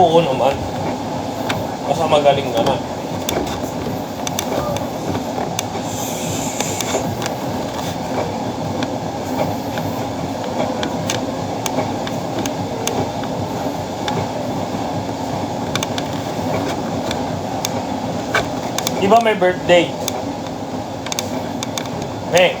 Oo naman. Basta magaling naman. Di ba may birthday? Hey!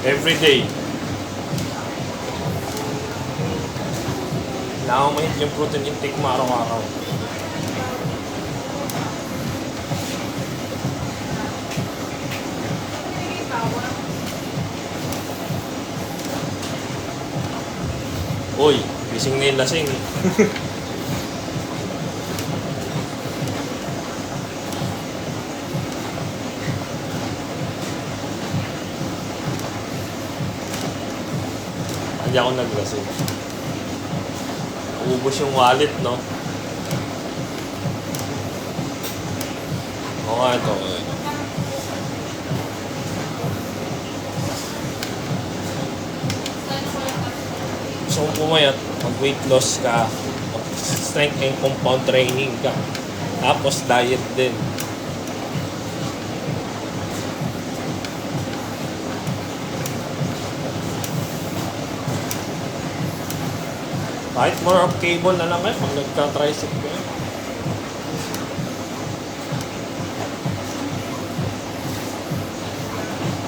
Every day. Kailangan mahit yung protein intake mo araw-araw. Uy, gising na yung lasing. Hindi ako naglasing. Ubus yung wallet, no? Oo nga, ito. Gusto kong pumayat, mag-weight loss ka, strength and compound training ka, tapos diet din. Kahit more of cable na lang kayo pag nagka-tricep ko.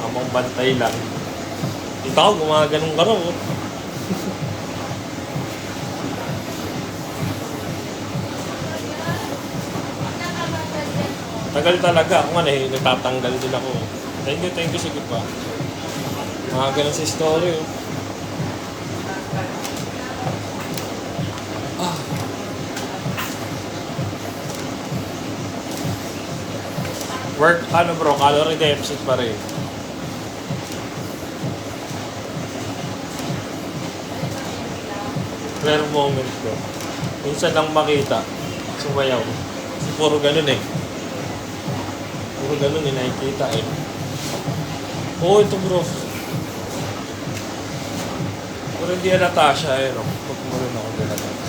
Amang bantay lang. Dito ako gumaganong gano'n. Tagal talaga. Ako nga nagtatanggal din ako. Thank you, sige pa. Mga ganun sa story. Work, bro, calorie deficit pa rin. Rare moment ko. Minsan lang makita. Sumayaw. Kasi puro ganun eh. Puro ganun eh, nakikita eh. Oo, ito bro. Pero hindi halata siya eh, no? Pag meron ako din halata.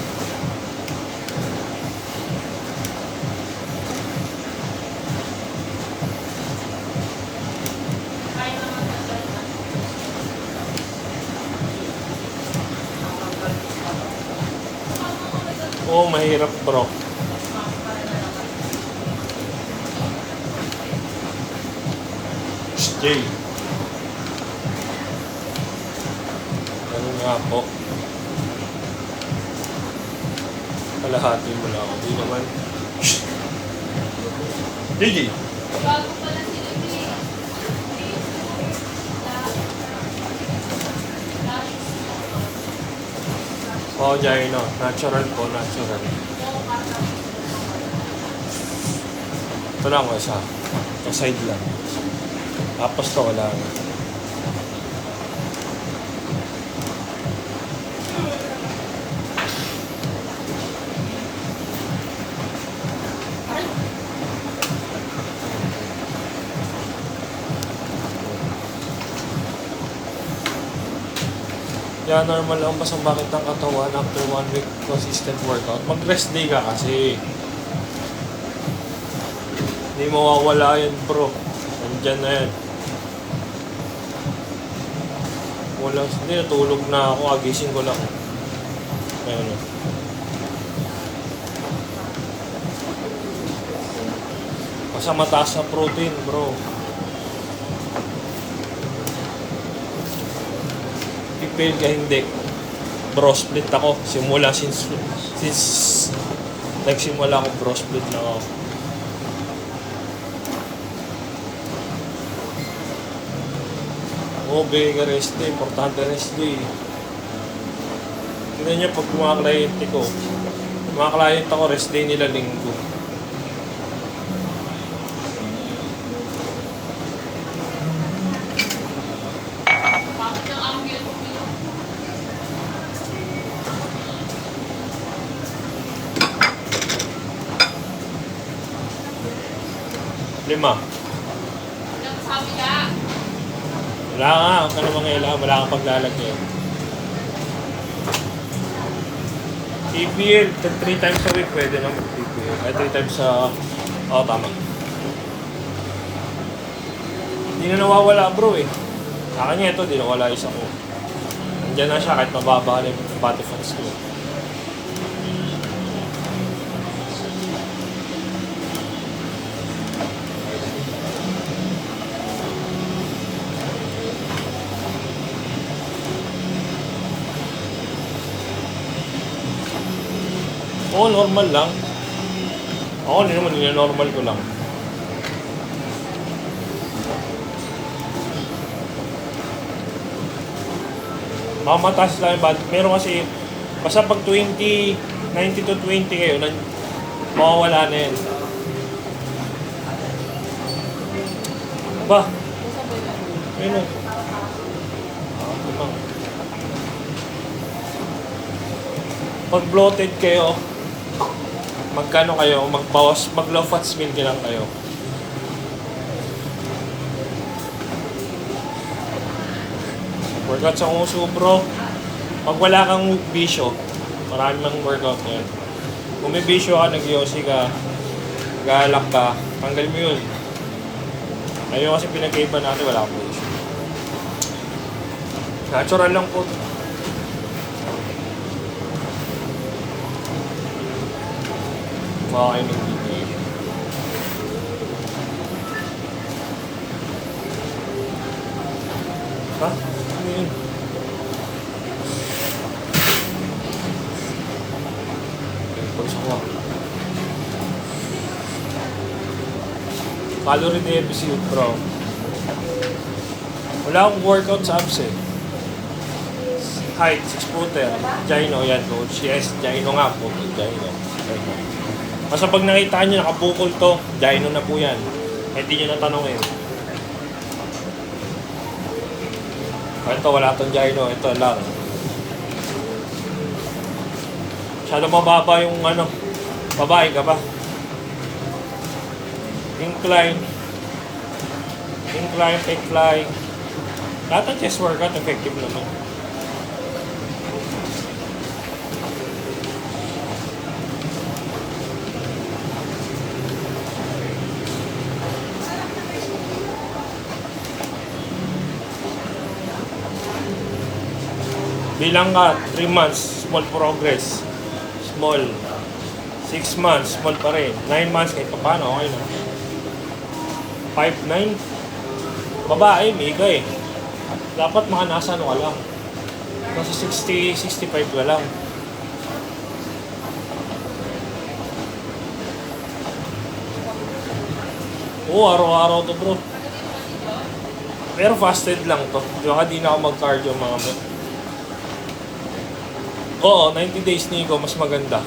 Oo, mahirap bro. Jay. Ano nga po? Kalahati mo na ako. Di naman. Gigi! Bago pala sila Oo, Jai, no. Natural po, natural. Ito lang ko isa. Ito side lang. Tapos to wala. Kaya normal lang basta bakit ang katawan after 1 week consistent workout. Mag-rest day ka kasi. Hindi mawawala yan bro. Nandyan na yan. Wala, hindi natulog na ako. Agising ko lang. Ayun. Basta mataas na protein bro. Fail ka hindi. Bro, split ako. Simula since nagsimula ako, bro, split na ako. Oo, bigay ka rest day. Importante rest day. Tignan niyo pag mga kliyente ko, Yung mga client ako, rest day nila linggo. Bakit ang angle ko yun? Lima. Nagsabi ka. Wala nga, huwag ka namang kailangan, wala kang paglalagyan. PPL, 3 times a week pwede naman PPL. Ay, 3 times sa... Oo, tama. Hindi na nawawala bro eh. Sa kanya ito, di nawala isa ko. Nandiyan na siya kahit mababa ka na yung body fats ko. Oo, normal lang. Ako, hindi naman, normal ko lang. Mamatas lang yung body. Meron kasi, basta pag 90 to 20 kayo, mawawala na yan. Ba? Ayun o. Pag bloated kayo, magkano kayo? Magbawas, mag-low fats meal ka lang kayo. Workout sa uso bro. Pag wala kang bisyo, marami mang workout yan. Kung may bisyo ka, nag-yosi ka, galak ka, tanggal mo yun. Ayun kasi pinag-iba natin, wala kang bisyo. Natural lang po. Makakainig dito eh. Ha? Ano yun? Pagsa ko. Calorie deficit bro. Wala akong workout sa abs eh. Height, 6-footer. Gyno, yan coach. Yes, gyno nga po. Gyno. Basta pag nakita nyo, nakabukol to, gyno na po yan. Hindi nyo natanongin. Ito, wala tong gyno. Ito lang. Masyado mababa yung ano. Babae ka ba? Incline. Incline, incline. Lahat ng chest workout, effective naman. Bilang ka, 3 months, small progress. Small. 6 months, small pa rin. 9 months, kahit pa paano, okay na. 5, 9. Babae, mega eh. Dapat mga nasa ano ka lang. Nasa 60, 65 ka lang. Oo, araw-araw to bro. Pero fasted lang to. Di na ako mag-cardio mga bro. Oo, 90 days Nico, mas maganda.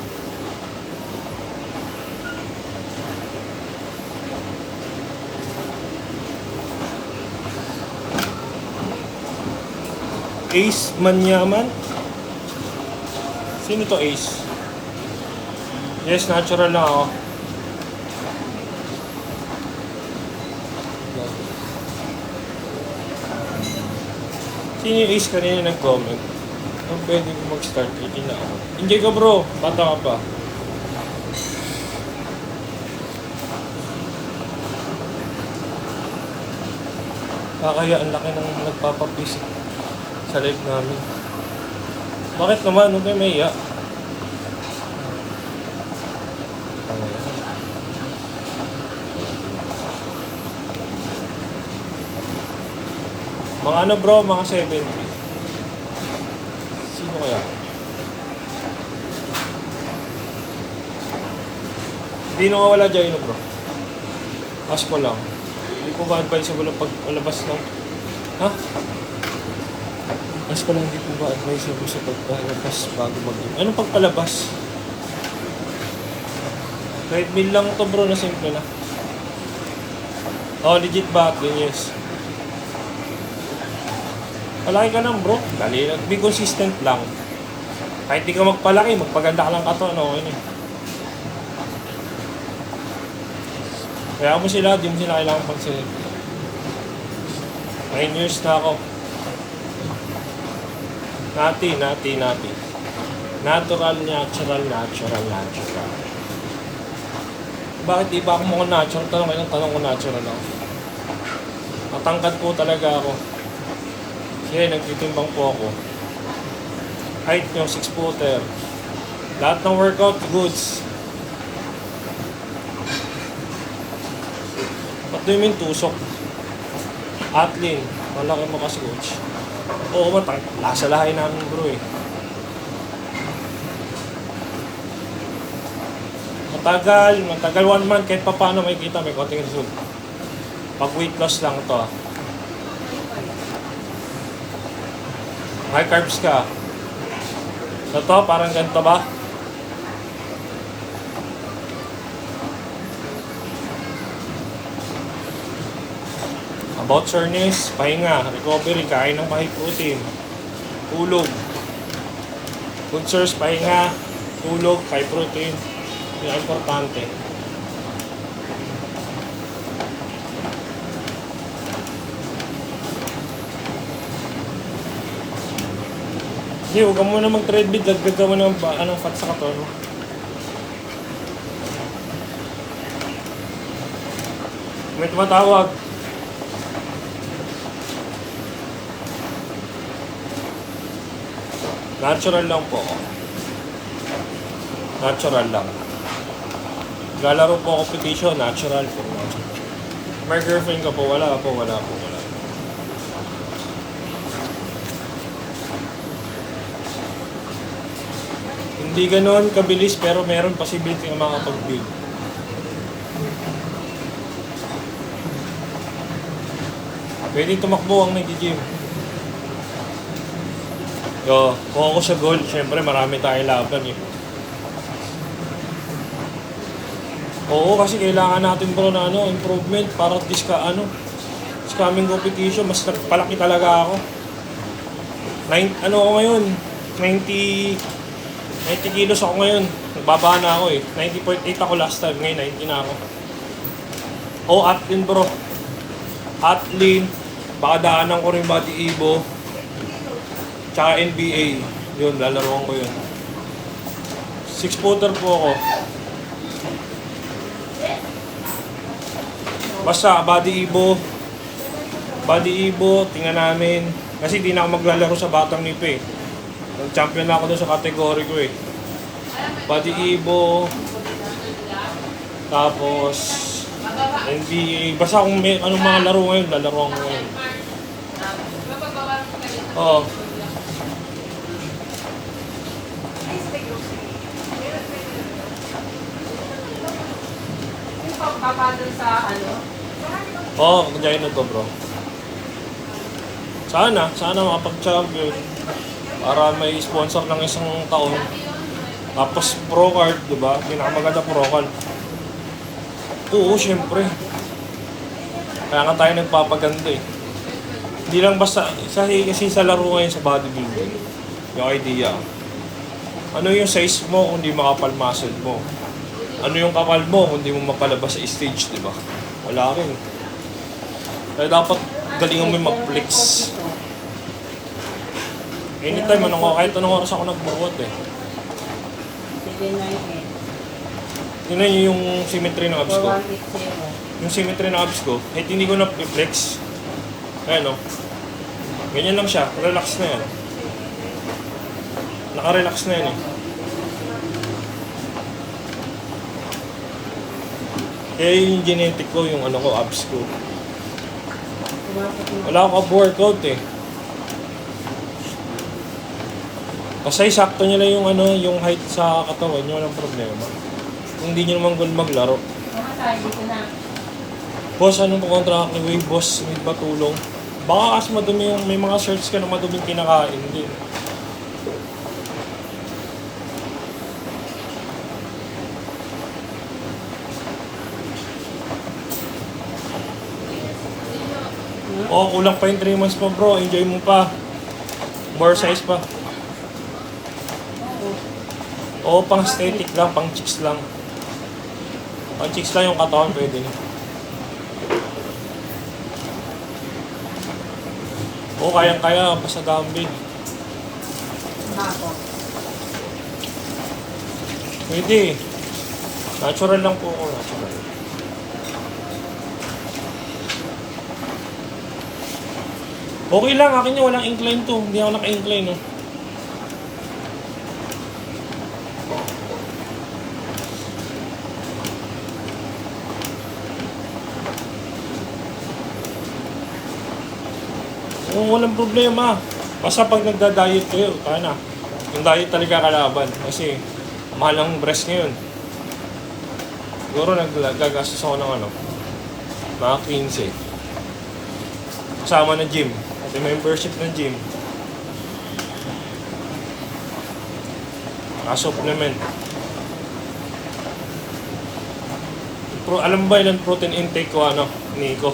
Ace Manyaman? Sino to Ace? Yes, natural lang ako. Sino yung Ace kanina nag-comment? Kung pwede ko mag-start, hindi na ako. Enjoy ka bro, bata ka pa. Kaya ang laki ng nagpapapisik sa live namin. Bakit naman? Huwag kayo mahiya. Mga ano bro, mga 70. Sino kaya? Hindi na wala dyan bro. Ask ko lang. Hindi ko ba advisable ang paglalabas ng... Ha? Ask ko lang, hindi ko ba advisable sa paglalabas bago mag-gym? Anong pagpalabas? Treadmill lang to bro na simple na. Oh, legit ba? Yes. Palaki ka lang bro. Dali lang. Be consistent lang. Kahit di ka magpalaki, magpaganda ka lang katawan, okay na. Kaya mo sila, di mo sila kailangan pansinin. 9 years na ako. Nati. Natural. Bakit di ba ako mukhang natural? Tanong ko natural ako. Matangkad po talaga ako. Sige, nagtitimbang po ako. Height nyo, 6 footer. Lahat ng workout, goods. Ba't do you mean tusok? Atlin, malaki mo kasi coach. Oo, lasa lahay namin bro eh. Matagal 1 month kahit pa paano may kita, may konting result. Pag weight loss lang ito. High carbs ka. Ito, parang ganito ba? About soreness, pahinga, recovery, kain ng high protein, tulog. Food source, pahinga, tulog, high protein. Yan ang importante. Hindi, huwag ka muna mag-treadmill. Dagdag ka muna ng fat sa katawan. May tumatawag. Natural lang po. Natural lang. Lalaro po competition, natural po. May girlfriend ka po? Wala po. Hindi ganon kabilis pero meron possibility na makapag-build. Pwede tumakbo ang nag-gym. Kung ako sa goal, syempre marami tayong laban eh. Oo, kasi kailangan natin bro na improvement para at least this coming competition, mas nagpalaki talaga ako. Ako ngayon, 90 kilos ako ngayon. Nagbaba na ako eh. 90.8 ako last time, ngayon 90 na ako. Atlin bro. Atlin, baka daanan ko rin Body Evo. Tsaka NBA. Yun, lalaroan ko yun. 6 footer po ako. Basta, Body Evo, tingnan namin. Kasi di na ako maglalaro sa Batang Nipo eh. Nag-champion na ako doon sa category ko eh. Body Evo. Tapos, NBA. Basta kung may anong mga laro ngayon, lalaroan ko ngayon. Oo. Papadol sa Kaya na to bro. Sana makapag-champion para may sponsor ng isang taon. Tapos pro card, diba? Pinakamaganda pro card. Oo, syempre. Kaya nga tayo nagpapaganda eh. Hindi lang basta, kasi sa laro ngayon sa bodybuilding, yung idea. Ano yung size mo kung di makapal muscle mo? Ano yung kapal mo kung di mo mapalabas sa stage, di ba? Wala rin. Kaya dapat galingan mo yung mag-flex. Anytime, kahit anong oras ako nagbuhat eh. Tingnan nyo yung symmetry ng abs ko. Yung symmetry ng abs ko, kahit hindi ko na-flex. Ayan o. Ganyan lang siya. Relax na yan. Naka-relax na yan eh. Kaya yung genetic ko, yung abs ko. Wala akong workout eh. Kasi sakto nyo lang yung height sa katawan nyo, walang problema. Kung hindi nyo naman goal maglaro. Boss, anong pa-contract ni Wave? Boss, need ba tulong? Baka kasi madumi may mga shirts ka na maduming kinakain din. Oo, kulang pa yung 3 months mo bro. Enjoy mo pa. More size pa. Oo, pang aesthetic lang, pang chicks lang. Pang chicks lang yung katawan, pwede na. Oo, kayang-kaya, basta dumbbell. Ako. Pwede. Natural lang po ako, natural. Okay lang, akin yung walang incline to. Hindi ako naka-incline, no? Oo, walang problema. Basta pag nagda-diet kayo, kaya na. Yung diet talaga kalaban. Kasi, mahal ang breast ngayon. Siguro nagagastos ako ng mga 15. Kasama ng gym. At yung membership ng gym. Supplement. Alam ba ilan protein intake ko Nico?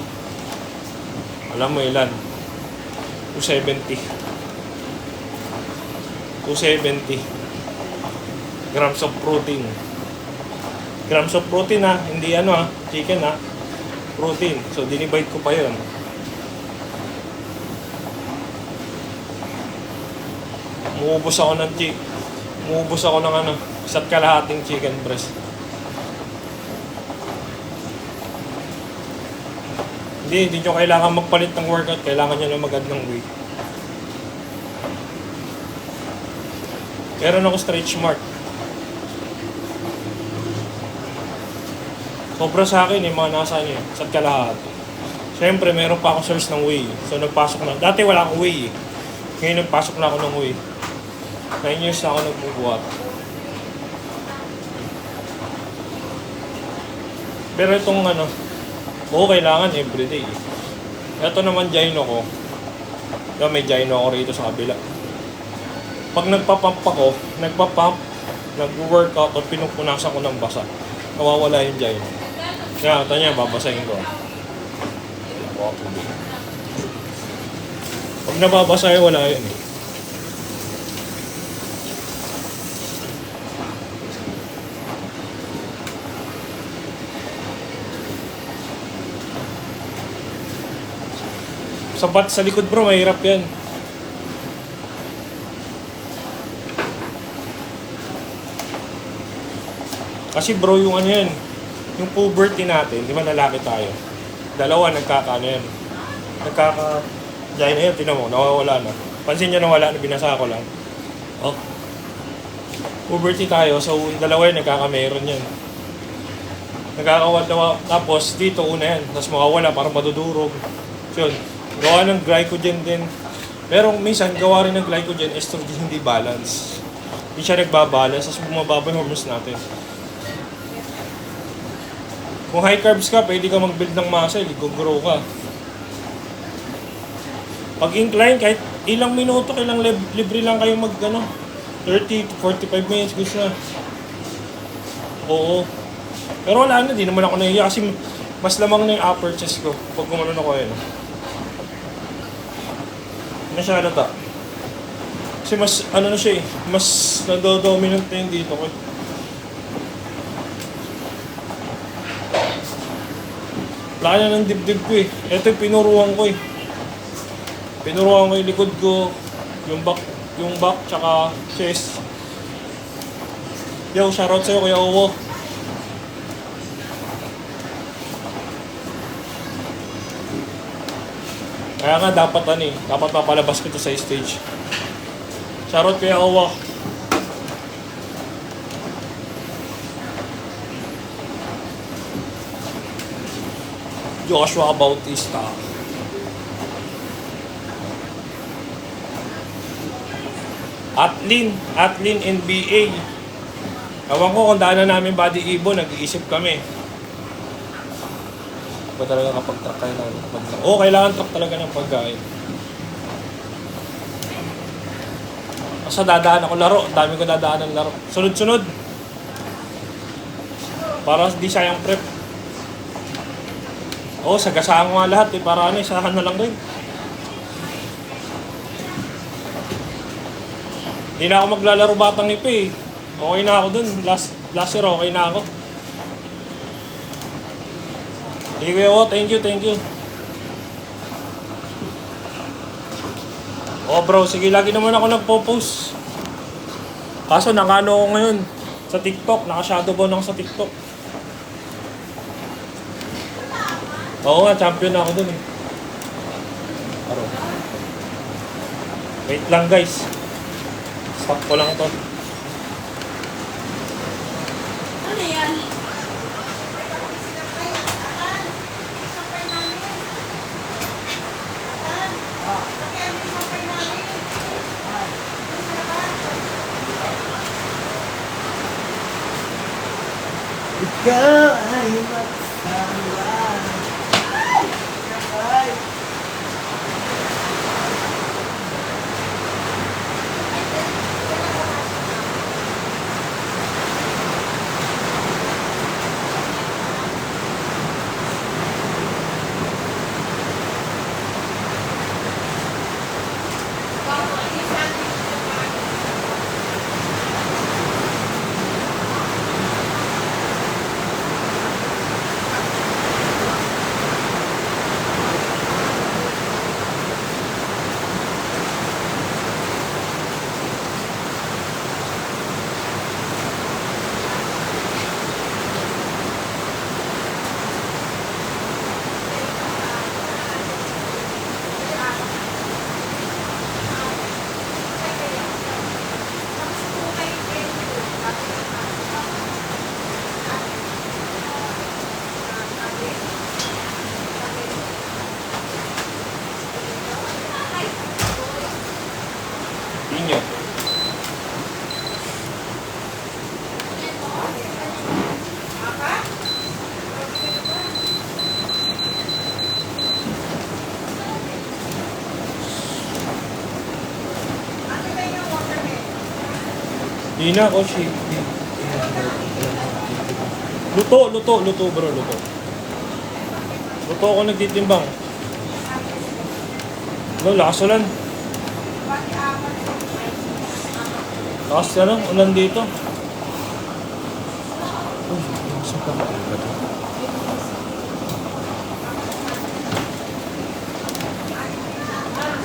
Alam mo ilan? 270. 270 grams of protein. Grams of protein hindi chicken protein. So dinivide ko pa 'yon. Muubos ako ng isa't kalahating chicken breast. Hindi nyo kailangan magpalit ng workout, kailangan nyo na mag-add ng weight. Meron ako stretch mark. Sobra sa akin mga nasa isa't kalahati. Siyempre, meron pa akong source ng whey. So, nagpasok na. Dati wala akong whey. Ngayon, nagpasok na ako ng whey. 9 years na ako nagbubuhat. Pero itong kailangan everyday. Ito naman gyno ko. May gyno ako rito sa kabila. Pag nagpa-pump ako, nag-workout o pinupunasan ko ng basa, nawawala yung gyno. Kaya ito niya, babasahin ko. Pag nababasa wala yun eh. Sapat sa likod bro, mahirap yan. Kasi bro, yung yan, yung puberty natin, di ba lalaki tayo? Dalawa, Diyan na yan, tinan mo, nawawala na. Pansin nyo nawala na, binasa ko lang. Oh. Puberty tayo, so dalawa yan, nagkakameron yan. Nagkakawala, tapos dito una yan, tapos makawala, parang madudurog. So yun, gawa ng glycogen din. Pero minsan, gawa rin ng glycogen, estrogen hindi balance. Hindi siya nagbabalance, tapos bumababa yung hormones natin. Kung high carbs ka, pwede ka mag-build ng muscle, grow ka. Pag incline, kahit ilang minuto, libre lang kayo 30 to 45 minutes, gusto na. Oo. Pero wala na, di naman ako nahiya kasi mas lamang na yung upper chest ko pag gumanon ako Masyado ta. Kasi mas, na siya mas nado-dominant na yung dito ko Laki na ng dibdib ko Ito yung pinuruan ko Pinuruan ko yung likod ko, yung back, tsaka chest. Yo, shoutout sa'yo, Kuya Owo. Kaya nga dapat dapat papalabas ko ito sa stage. Shoutout Kuya Owo. Joshua Bautista. Atlin NBA. Ewan ko kung daanan namin Body Ibo, nag-iisip kami. Ba talaga kapag truck kayo ng pagkain? Oo, kailangan truck talaga ng pagkain. Basta dadaan ako laro, dami ko dadaan ng laro. Sunod-sunod. Para di sayang prep. Oo, sagasaan ko nga lahat eh. Para ano, isahan na lang rin. Hindi na ako maglalaro batang ipi eh. Okay na ako dun. Last year okay na ako. Thank you, thank you. Oh bro, sige, lagi naman ako nagpo-post. Kaso nakano ako ngayon sa TikTok, naka-shadowban ako sa TikTok. Oo nga, champion ako dun eh. Aro. Wait lang guys. Stop ko lang to. Ano yan? Ikaw ay magsawa. Ay. Inyo. Di na ako, shake. Luto bro, luto. Luto ako nagtitimbang. No, lakas ulan. Lakas ka lang, ulan dito.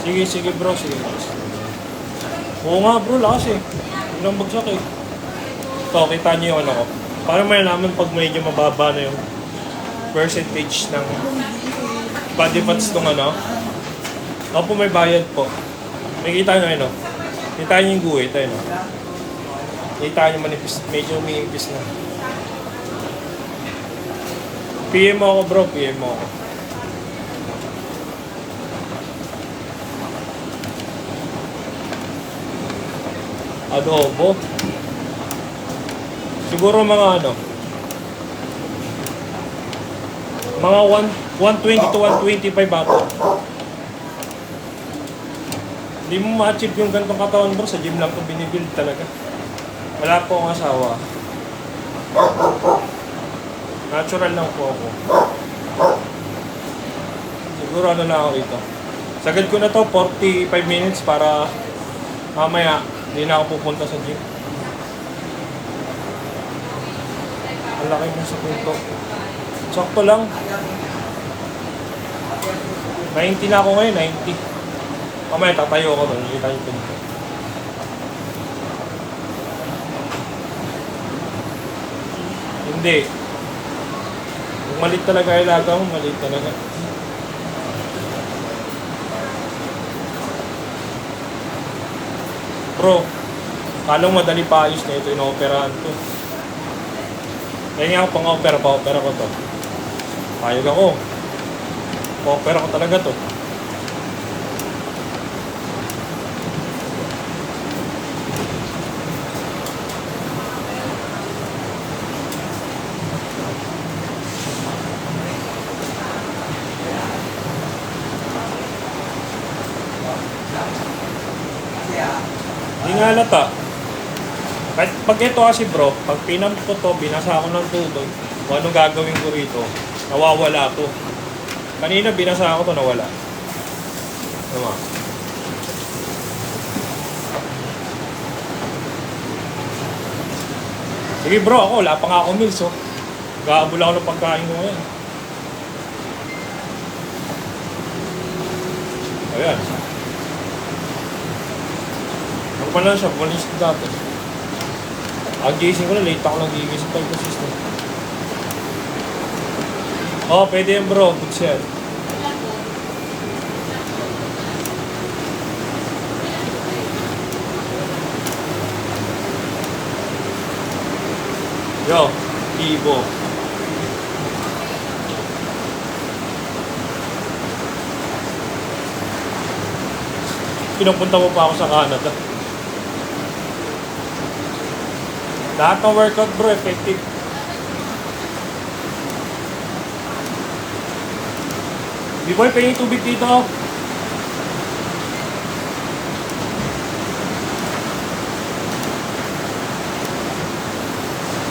Sige bro, sige. Oo nga bro, lakas eh. Biglang bagsak eh. Ito, kita niyo yung ano ko. Parang may naman pag medyo mababa na yung percentage ng body fats nung ano. Ako po may bayad po. Nakikita nyo ano. Kita nyo yung guhit, ano. Kita nyo manipis, medyo umiimpis na. PM mo ako bro, PM mo ako. Adobo. Siguro mga ano. Mga 120 to 125 bato. Hindi mo ma-achieve yung ganitong katawan bro. Sa gym lang ito binibuild talaga. Wala po akong asawa. Natural lang po ako. Siguro ano lang ako dito. Sagad ko na to 45 minutes para mamaya hindi na ako pupunta sa gym. Ang laki mo sa punto. Sakto lang. 90 na ako ngayon, 90. Mamaya tatayo ako doon, hindi tayo pinto. Hindi. Kung malit talaga ilaga mo, malit talaga. Bro, kalong madali pa ayos na ito, ino-operahan to. Kaya nga ako pang-opera, pa-opera ko to. Payag ako. Pa-opera ko talaga to. Hindi nga halata. Kahit pag ito kasi bro, pag pinamp ko to, binasa ako ng tubig, kung anong gagawin ko rito, nawawala to. Kanina binasa ako to, nawala. Tama. Sige bro, ako wala pa nga ako meals, oh. Gaabol ako ng pagkain ko ngayon. Ayan. Ano pa lang siya, walis ko dati. Ang gising ko na, late ako lang gigising 5 to 6 na. Oh, pwede yan bro, good share. Yo, Ibo. Pinupunta mo pa ako sa Canada. Lahat ng workout bro, effective. B-boy, pahingin tubig dito.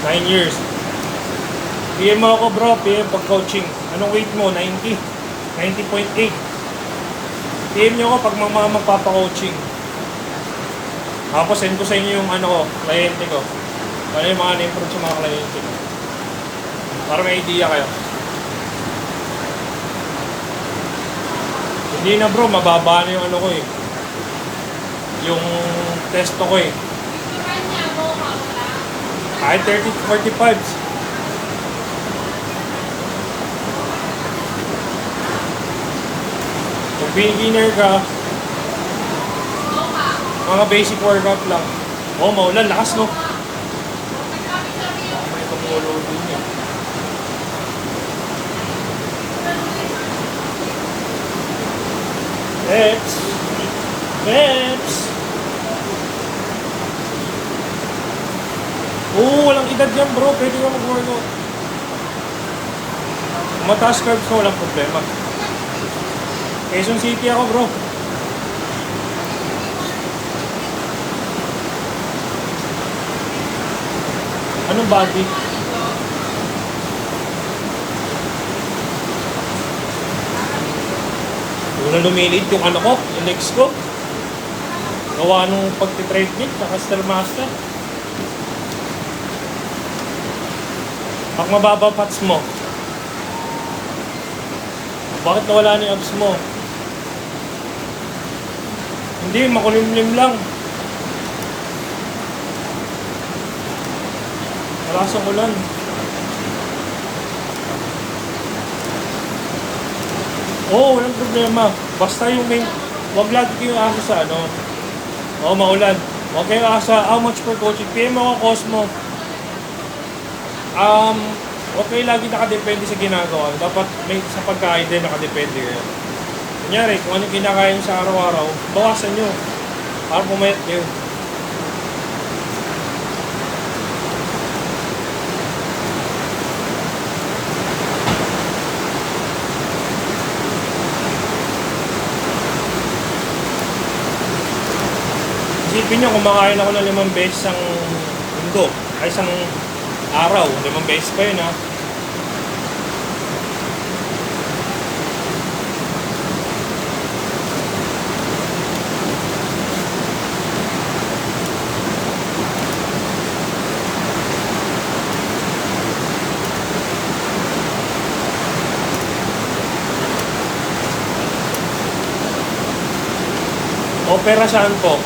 Nine years. PM mo ako bro, PM pag coaching. Anong weight mo? 90? 90.8. PM nyo ako pag magpapa-coaching. Tapos send ko sa inyo yung ano ko, kliyente ko. Ano yung mga na-improve sa mga kliyente ko. Para may idea kayo. Hindi na bro, mababa na yung ano ko eh. Yung testo ko eh. Kahit 30 to 45s. Kung beginner ka, mga basic workout lang. Oh, maulan, lakas no? May tumulo din yan. Reps! Reps! Oo, walang edad yan bro. Pwede ka mag-workout. Kung mataas carbs ko, walang problema. Quezon City ako bro. Anong body? Yung na lumilit yung ano ko, yung legs ko. Gawa nung pagti-treadmill, saka Stairmaster. Pag mababa pats mo, bakit nawala na yung abs mo? Hindi, makulimlim lang. Malakas ang ulan. Oo, walang problema. Basta yung may... Huwag lagi kayo asa sa ano. Oo, maulan. Huwag kayo asa how much per coaching. PM mo ako, Cosmo. Huwag kayo lagi nakadepende sa ginagawa. Dapat may sa pagkain din nakadepende kayo. Kunyari, kung ano kinakain sa araw-araw, bawasan nyo. Para pumayat kayo. Isipin nyo, kumakain ako ng 5 beses ang mundo. Ay, isang araw. 5 beses pa yun, ha? Opera saan po?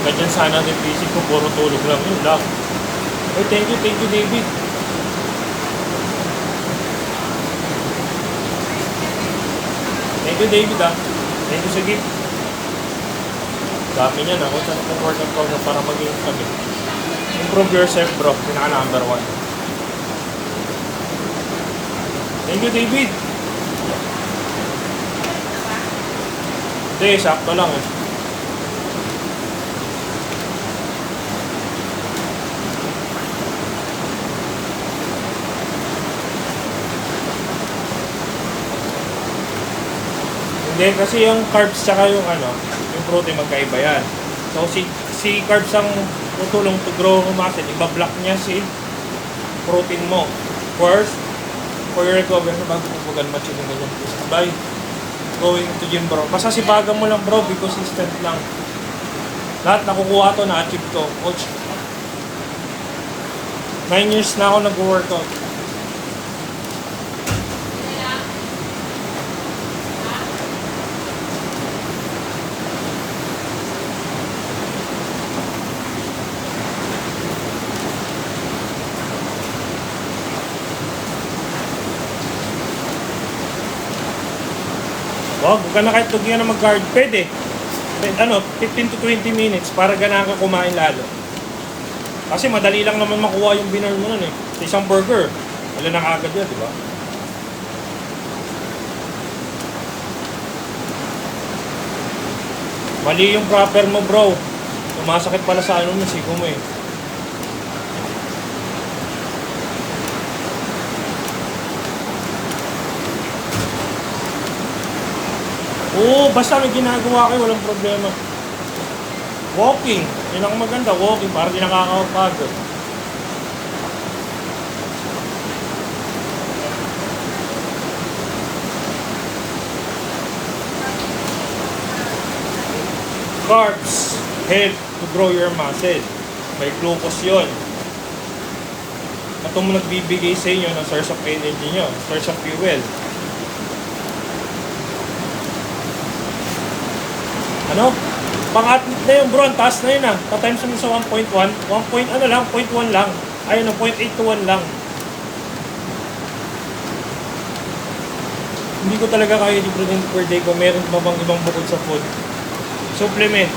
Ganyan sana ang deficit ko, puro tulog lang. Yun lang. Oh, thank you David. Thank you David ah. Thank you sa gift. Dami niyan ako sa workout ko para maging kami. Improve yourself bro, pinaka number 1. Thank you David. Hindi, sakto lang eh. Hindi, kasi yung carbs tsaka yung yung protein magkaiba yan. So si carbs ang tutulong to grow muscle, ibablock niya si protein mo. First, for your recovery, bago pupugan match yung ganyan. By going to gym bro. Basta sipagan mo lang bro, be consistent lang. Lahat nakukuha to, na-achieve to. Coach, 9 years na ako nag-workout. Wag ka na kahit tugyan na mag-guard. Pwede. 15 to 20 minutes para ganahan ka kumain lalo. Kasi madali lang naman makuha yung binar mo nun eh. Sa isang burger, wala na agad yan, di ba? Mali yung proper mo bro. Tumasakit pala sa ano mo, siko mo eh. Oo, basta may ginagawa kayo, walang problema. Walking, yun ang maganda, walking, para di nakakapagod. Carbs help to grow your muscle. May glucose yun. Ito mo nagbibigay sa inyo ng source of energy nyo, source of fuel. Ano? Pang-athlete na yun bro, ang taas na yun ah. Pa-times mo sa 1.1, 1.1 lang. Ayun, 0.8 to 1 lang. Hindi ko talaga kaya di protein per day kung meron pa bang ibang bukod sa food. Supplement.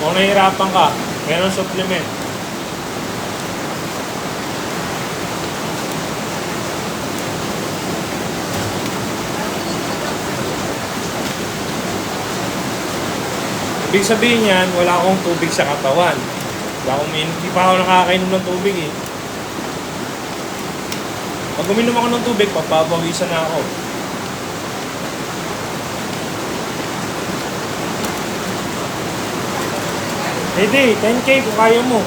Kung nahihirapan ka, meron supplement. Ibig sabihin yan, wala akong tubig sa katawan. Hindi pa ako nakakainom ng tubig eh. Pag uminom ako ng tubig, papapawisan na ako. Pwede, 10K kung kaya mo.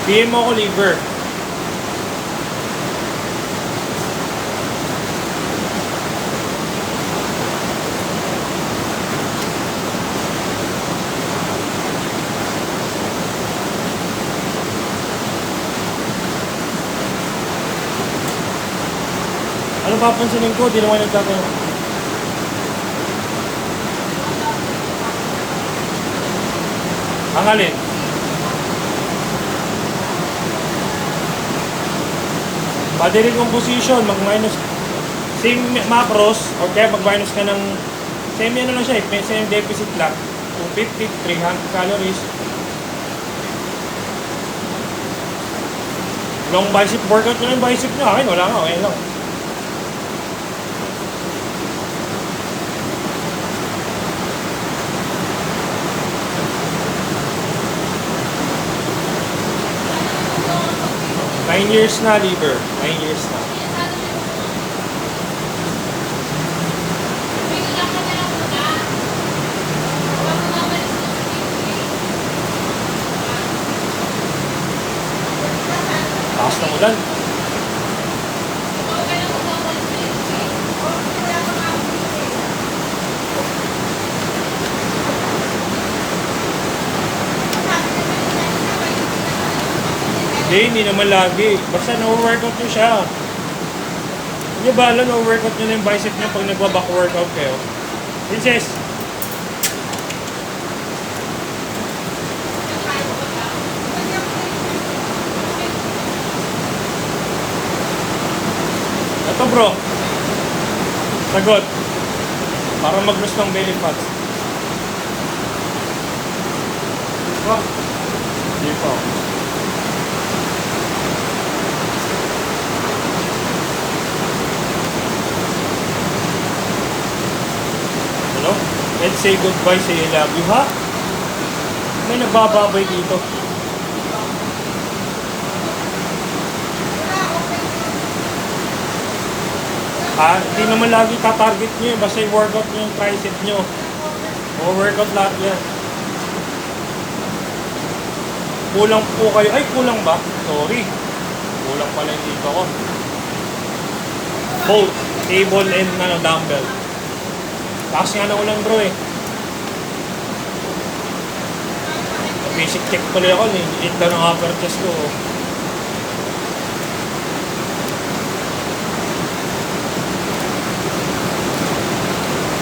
PM mo ako liver. Ano papansinin ko? Di naman nagtatanong. Ang alin? Body recomposition, mag-minus same macros or kaya mag-minus ka ng same ano lang siya eh, same deficit lang 250, 300 calories. Long bicep workout nyo lang yung bicep nyo, akin wala nga, okay lang. Nine years na, liver. 9 years na. Taas ng ulan. Hindi naman lagi. Basta no-workout nyo siya. Hindi ba alam, no-workout nyo na yung bicep nyo pag nagbaback workout kayo? Princess! Ito bro. Sagot. Para mag-lose ng belly fats. Hindi pa. say goodbye, say I love you, ha? May nagbababay dito. Hindi naman lagi tatarget nyo eh. Basta i-workout nyo yung tricep nyo. O-workout lahat yan. Kulang po kayo. Ay, kulang ba? Sorry. Kulang pala yung dito ko. Both. Table and dumbbell. Taas nga na ulang bro eh. Basic check pala ako eh. Liit lang ng upper chest ko.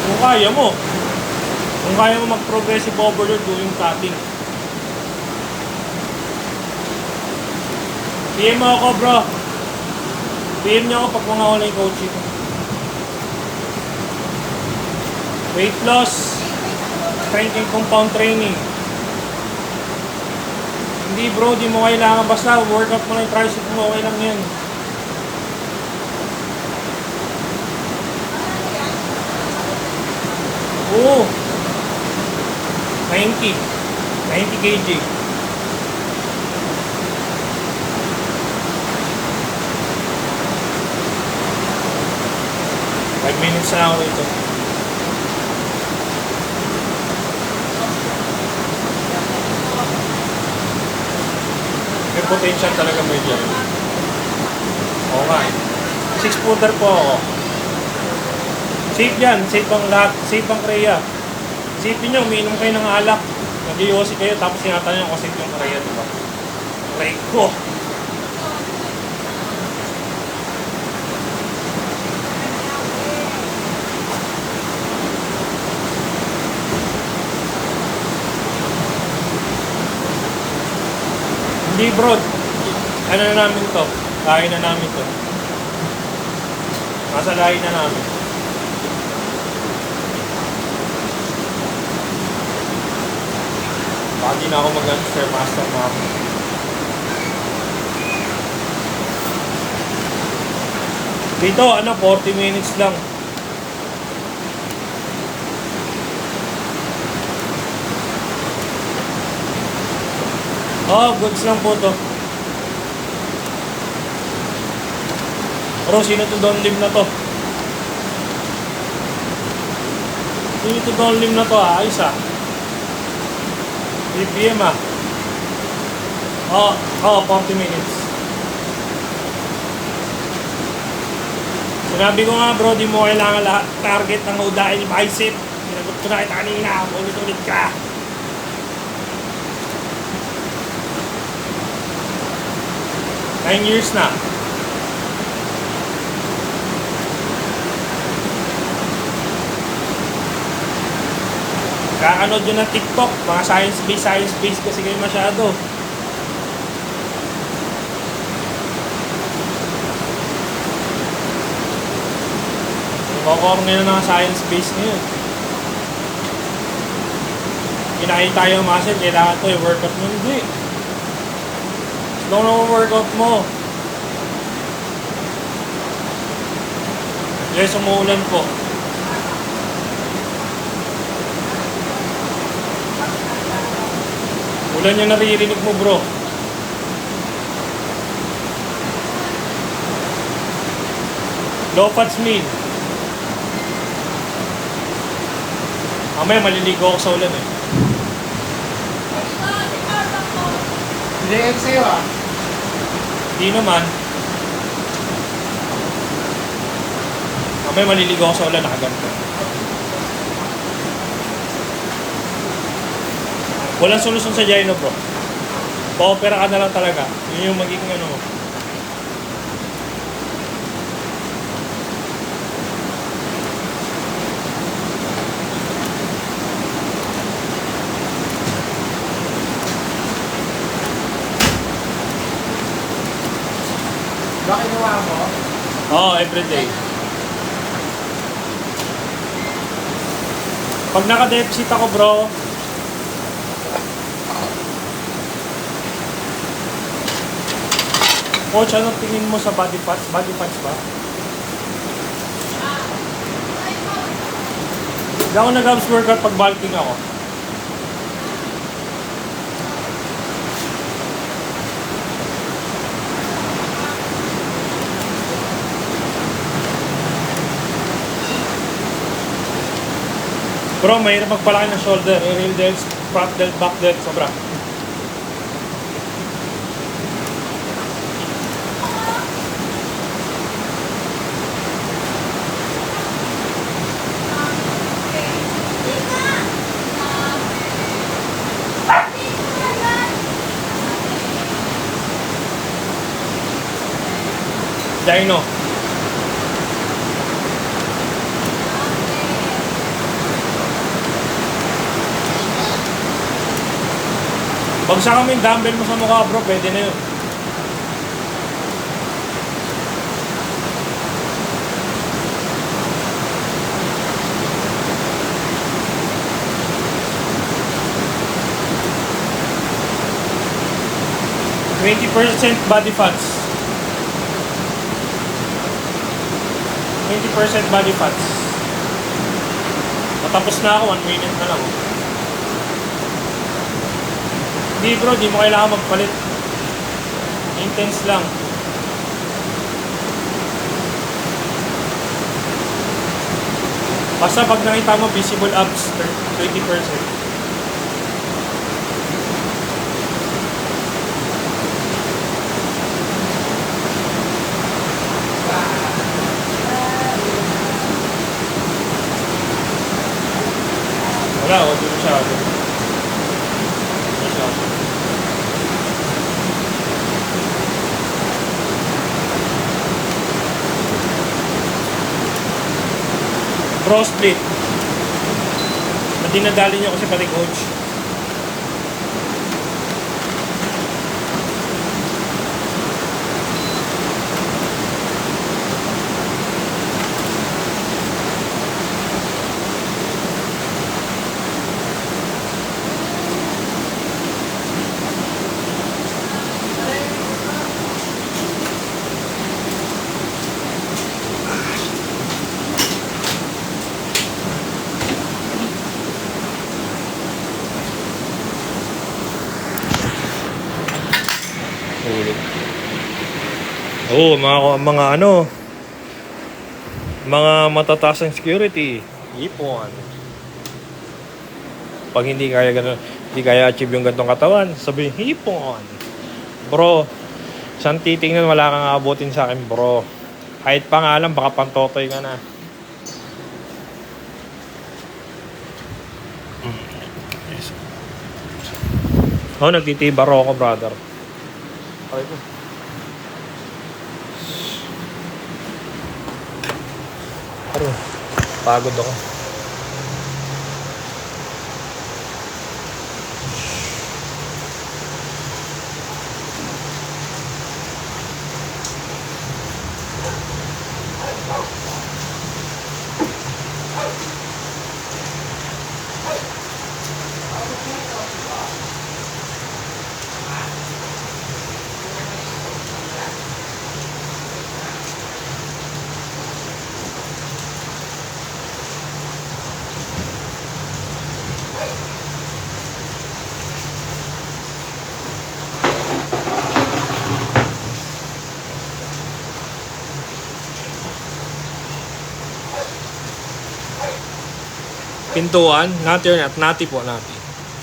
Kung kaya mo. Kung kaya mo mag-progressive overload doing cutting. PM mo ako bro. PM niyo ako pag mga online coaching. Weight loss. Strength and compound training. Hindi bro, di mo kailangan. Basta workout mo na yung tricep mo. Okay lang yan. Oo. 90 kg. 5 minutes na ako ito. May potential talaga mo dyan. Oo nga. 6-footer po ako. Safe yan. Safe ang lahat. Safe ang Rhea. Isipin nyo, umiinom kayo ng alak. Nag-iossi kayo tapos tinatanong ko safe yung Rhea, diba? Rhea ko. Hindi bro, ano na namin to? Lahi na namin to. Nasa lahi na namin. Baka di na ako mag-answer master na ako. Dito, 40 minutes lang. Oh, goods lang po to. Bro, sino to Don Lim na to? Sino to Don Lim na to ah? Ayos ah. BPM ah. Oh, 40 minutes. Sinabi ko nga bro, di mo kailangan lahat target ng dahil bicep. Sinagot ko na kita kanina, ulit-ulit ka. Nine years na. Kakanood yun ng TikTok. Mga science-based kasi kayo masyado. Kokor ngayon ng science-based ngayon. Kinakita yung muscle, kailangan to i-workout mo. Hindi. Slow na workout mo. Yes, umuulan po. Ulan yung naririnig mo bro. Low fats meal. Mamaya maliligo ako sa ulan eh. Hindi yan sa'yo ah. Hindi naman. Mamaya maliligo ako sa ulan, nakaganto. Walang solusyon sa gyno bro. Pa-opera ka na lang talaga. Yun yung magiging ano mo. Bakit nawa mo? Oo, everyday. Pag naka-deficit ako bro, coach, anong tingin mo sa body fats? Body fats ba? Hindi ako nag-abs workout pag bulking ako. Bro, mahirap magpalaki ng shoulder, real delts, front delt, back delt, sobra. Dino. Bagsak kami yung dumbbell mo sa mukha bro, pwede na yun. %20 body fats. 20% body fats. Matapos na ako, 1 minute na lang. Hindi bro, di mo kailangan magpalit. Intense lang. Basta pag nakita mo visible abs, 20%. Wala, huwag mo masyado. Bro split. Dinadali niyo kasi pati coach. Oo, mga matataas ang security. Ipon. Pag hindi kaya ganun, hindi kaya achieve yung gantong katawan, sabihin, ipon. Bro, saan titingnan, wala kang abutin sa akin, bro. Kahit pa nga alam, baka pantotoy ka na. Oh, nagtitibaro ako, brother. Okay po. Pagod ako. Pintuan, nati at nati po, nati.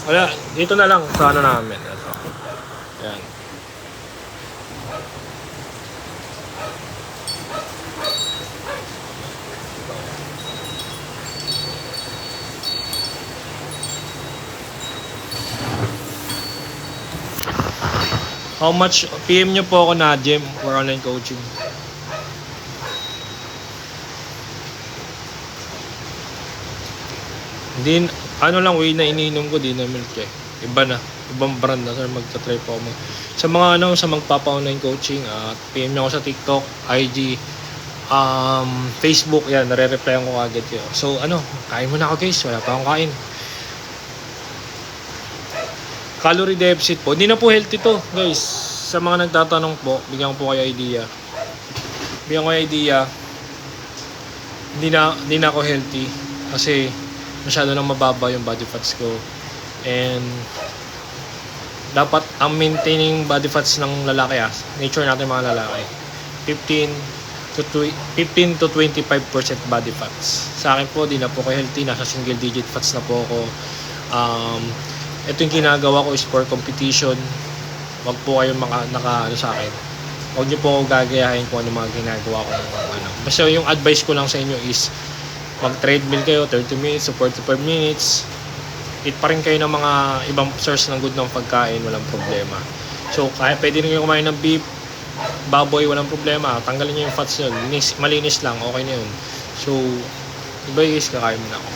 Wala, dito na lang sa ano namin. Ito. Yan. How much PM nyo po ako na gym for online coaching? Din ano lang way na iniinom ko, di na milk eh. Iba na, ibang brand na sir, magta-try po ako. Sa mga sa magpapa-online coaching, PM nyo ako sa TikTok, IG, Facebook, yan, nare-replyan ko agad kayo. So kain muna ako guys, wala pa akong kain. Calorie deficit po, hindi na po healthy to guys. Sa mga nagtatanong po, bigyan ko po kayo idea. Hindi na ako healthy kasi masyado nang mababa yung body fats ko. And dapat ang maintaining body fats ng lalaki, nature natin mga lalaki, 15 to 25% body fats. Sa akin po, di na po ko healthy, nasa single digit fats na po ako. Ito yung ginagawa ko is for competition. Wag po kayong naka sa akin. Huwag niyo po ako gagayahin kung ano mga ginagawa ko. Basta yung advice ko lang sa inyo is mag-treadmill kayo 30 minutes to 45 minutes. Eat pa rin kayo ng mga ibang source ng good ng pagkain, walang problema. So, kaya pwede rin kayo kumain ng beef, baboy, walang problema. Tanggalin niyo yung fats yun. Malinis lang, okay na yun. So, iba guys, kakain mo na ako.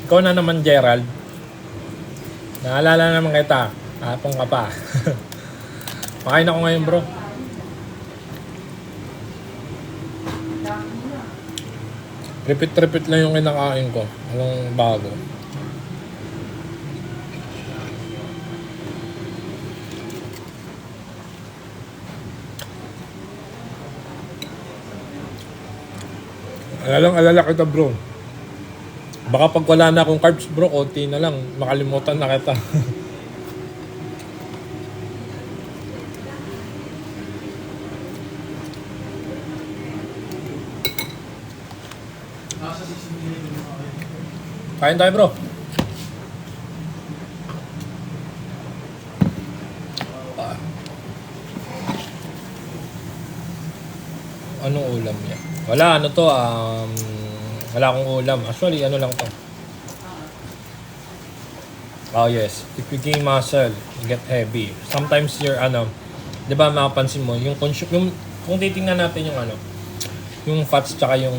Ikaw na naman, Gerald. Naalala naman kita. Tapong ka pa. Makain ako ngayon, bro. Repeat lang yung kinakain ko. Anong bago? Alala kita, bro. Baka pag wala na akong carbs, bro, konti na lang. Makalimutan na kita. Kain tayo, bro. Anong ulam niya? Wala, ano to, wala akong ulam. Actually, ano lang to. Oh yes, if you gain muscle, you get heavy. Sometimes you're, di ba makapansin mo, kung titingnan natin yung yung fats tsaka yung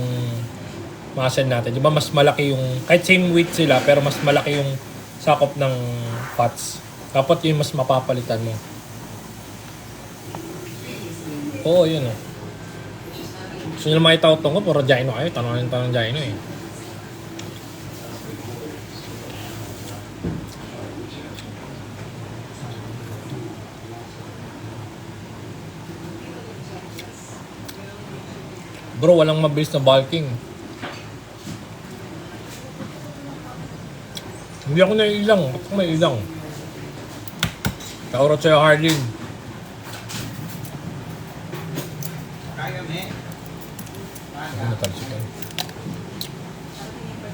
muscle natin, di ba mas malaki yung, kahit same weight sila, pero mas malaki yung sakop ng fats. Dapat yung mas mapapalitan mo. Oo, yun oh. Gusto nyo makita ko ko, puro gyno kayo. Tanongin gyno eh. Bro, walang mabilis na bulking. Hindi ako naiilang. Ba't ako may ilang? Kaurot sa'yo, Harlin. Ano natalsikan?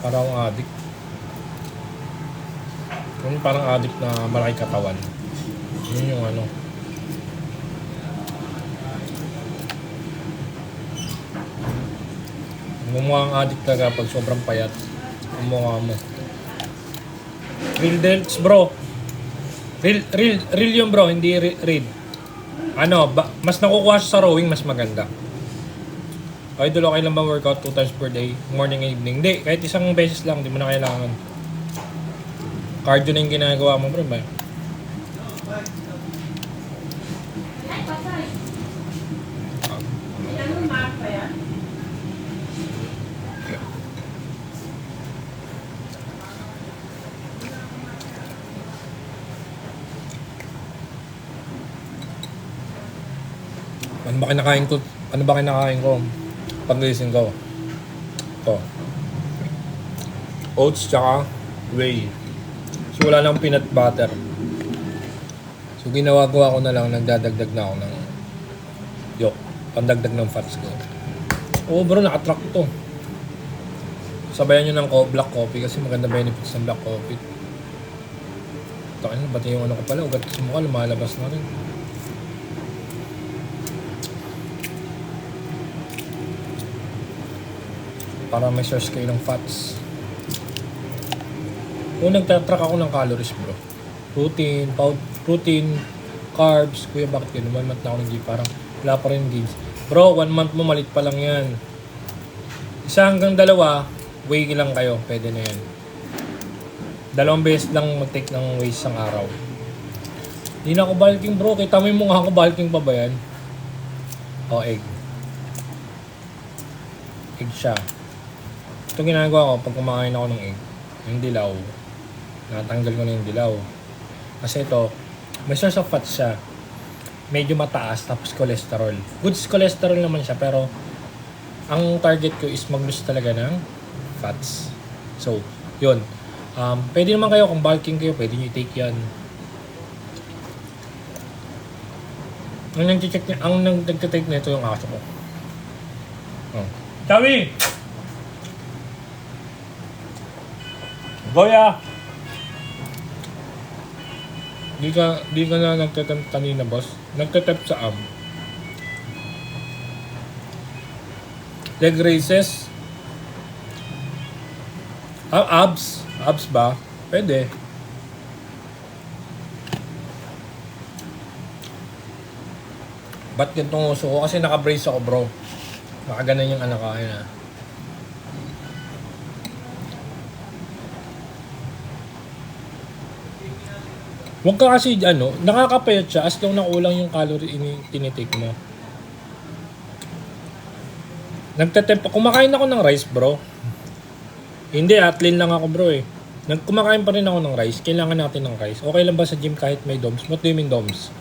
Parang addict. Yung parang addict na malaki katawan. Yun yung ano. Mumukhang addict talaga pag sobrang payat. Mumukha mo. Real delts, bro. Real yung bro, hindi read. Mas nakukuha siya sa rowing, mas maganda. Idol, okay lang ba workout 2 times per day? Morning and evening? Hindi, kahit isang beses lang, di mo na kailangan. Cardio na yung ginagawa mo, bro, ba? Anong mark pa yan? Ano ba kinakain ko? Pag-gising ko. Ito. Oats tsaka whey. So wala nang peanut butter. So ginawa ko na lang, nagdadagdag na ako ng yolk. Pandagdag ng fats ko. Oo bro, nakatrack to. Sabayan nyo ng black coffee kasi maganda benefits ng black coffee. Takin na, bati yung ano ko pala. Ugat sa mukha, lumalabas na rin. Para may source kayo ng fats. Kung nagtatrack ako ng calories, bro. Protein, carbs. Kuya, bakit yun? 1 month na ako nag-gym. Parang wala pa rin gains. Bro, 1 month mo, malit pa lang yan. 1 hanggang 2, weigh lang kayo. Pwede na yan. 2 beses lang mag-take ng weighs isang araw. Hindi na ako bulking, bro. Kita mo yung mukha ko, bulking pa ba yan? O, egg. egg siya. Ito ginagawa ko pag kumakain ako ng egg, yung dilaw, natanggal ko na yung dilaw. Kasi ito, may source of fat siya. Medyo mataas, tapos cholesterol. Goods cholesterol naman siya, pero ang target ko is mag-lose talaga ng fats. So, yun. Pwede naman kayo, kung bulking kayo, pwede nyo i-take yan. Ang nag-take na ito yung aso ko. Oh. Chawi! Goya! Di ka na nagtatempt kanina, boss. Nagtatempt sa leg raises. Abs. Abs ba? Pwede. Ba't ganitong uso ko? Kasi naka-brace ako, bro. Nakaganan yung anak ko. Ayun. Huwag ka kasi, nakakapayat siya as long na kulang yung calorie tinitake mo. Kumakain ako ng rice, bro. Hindi, lean lang ako, bro, eh. Kumakain pa rin ako ng rice. Kailangan natin ng rice. Okay lang ba sa gym kahit may DOMS? What do you mean DOMS?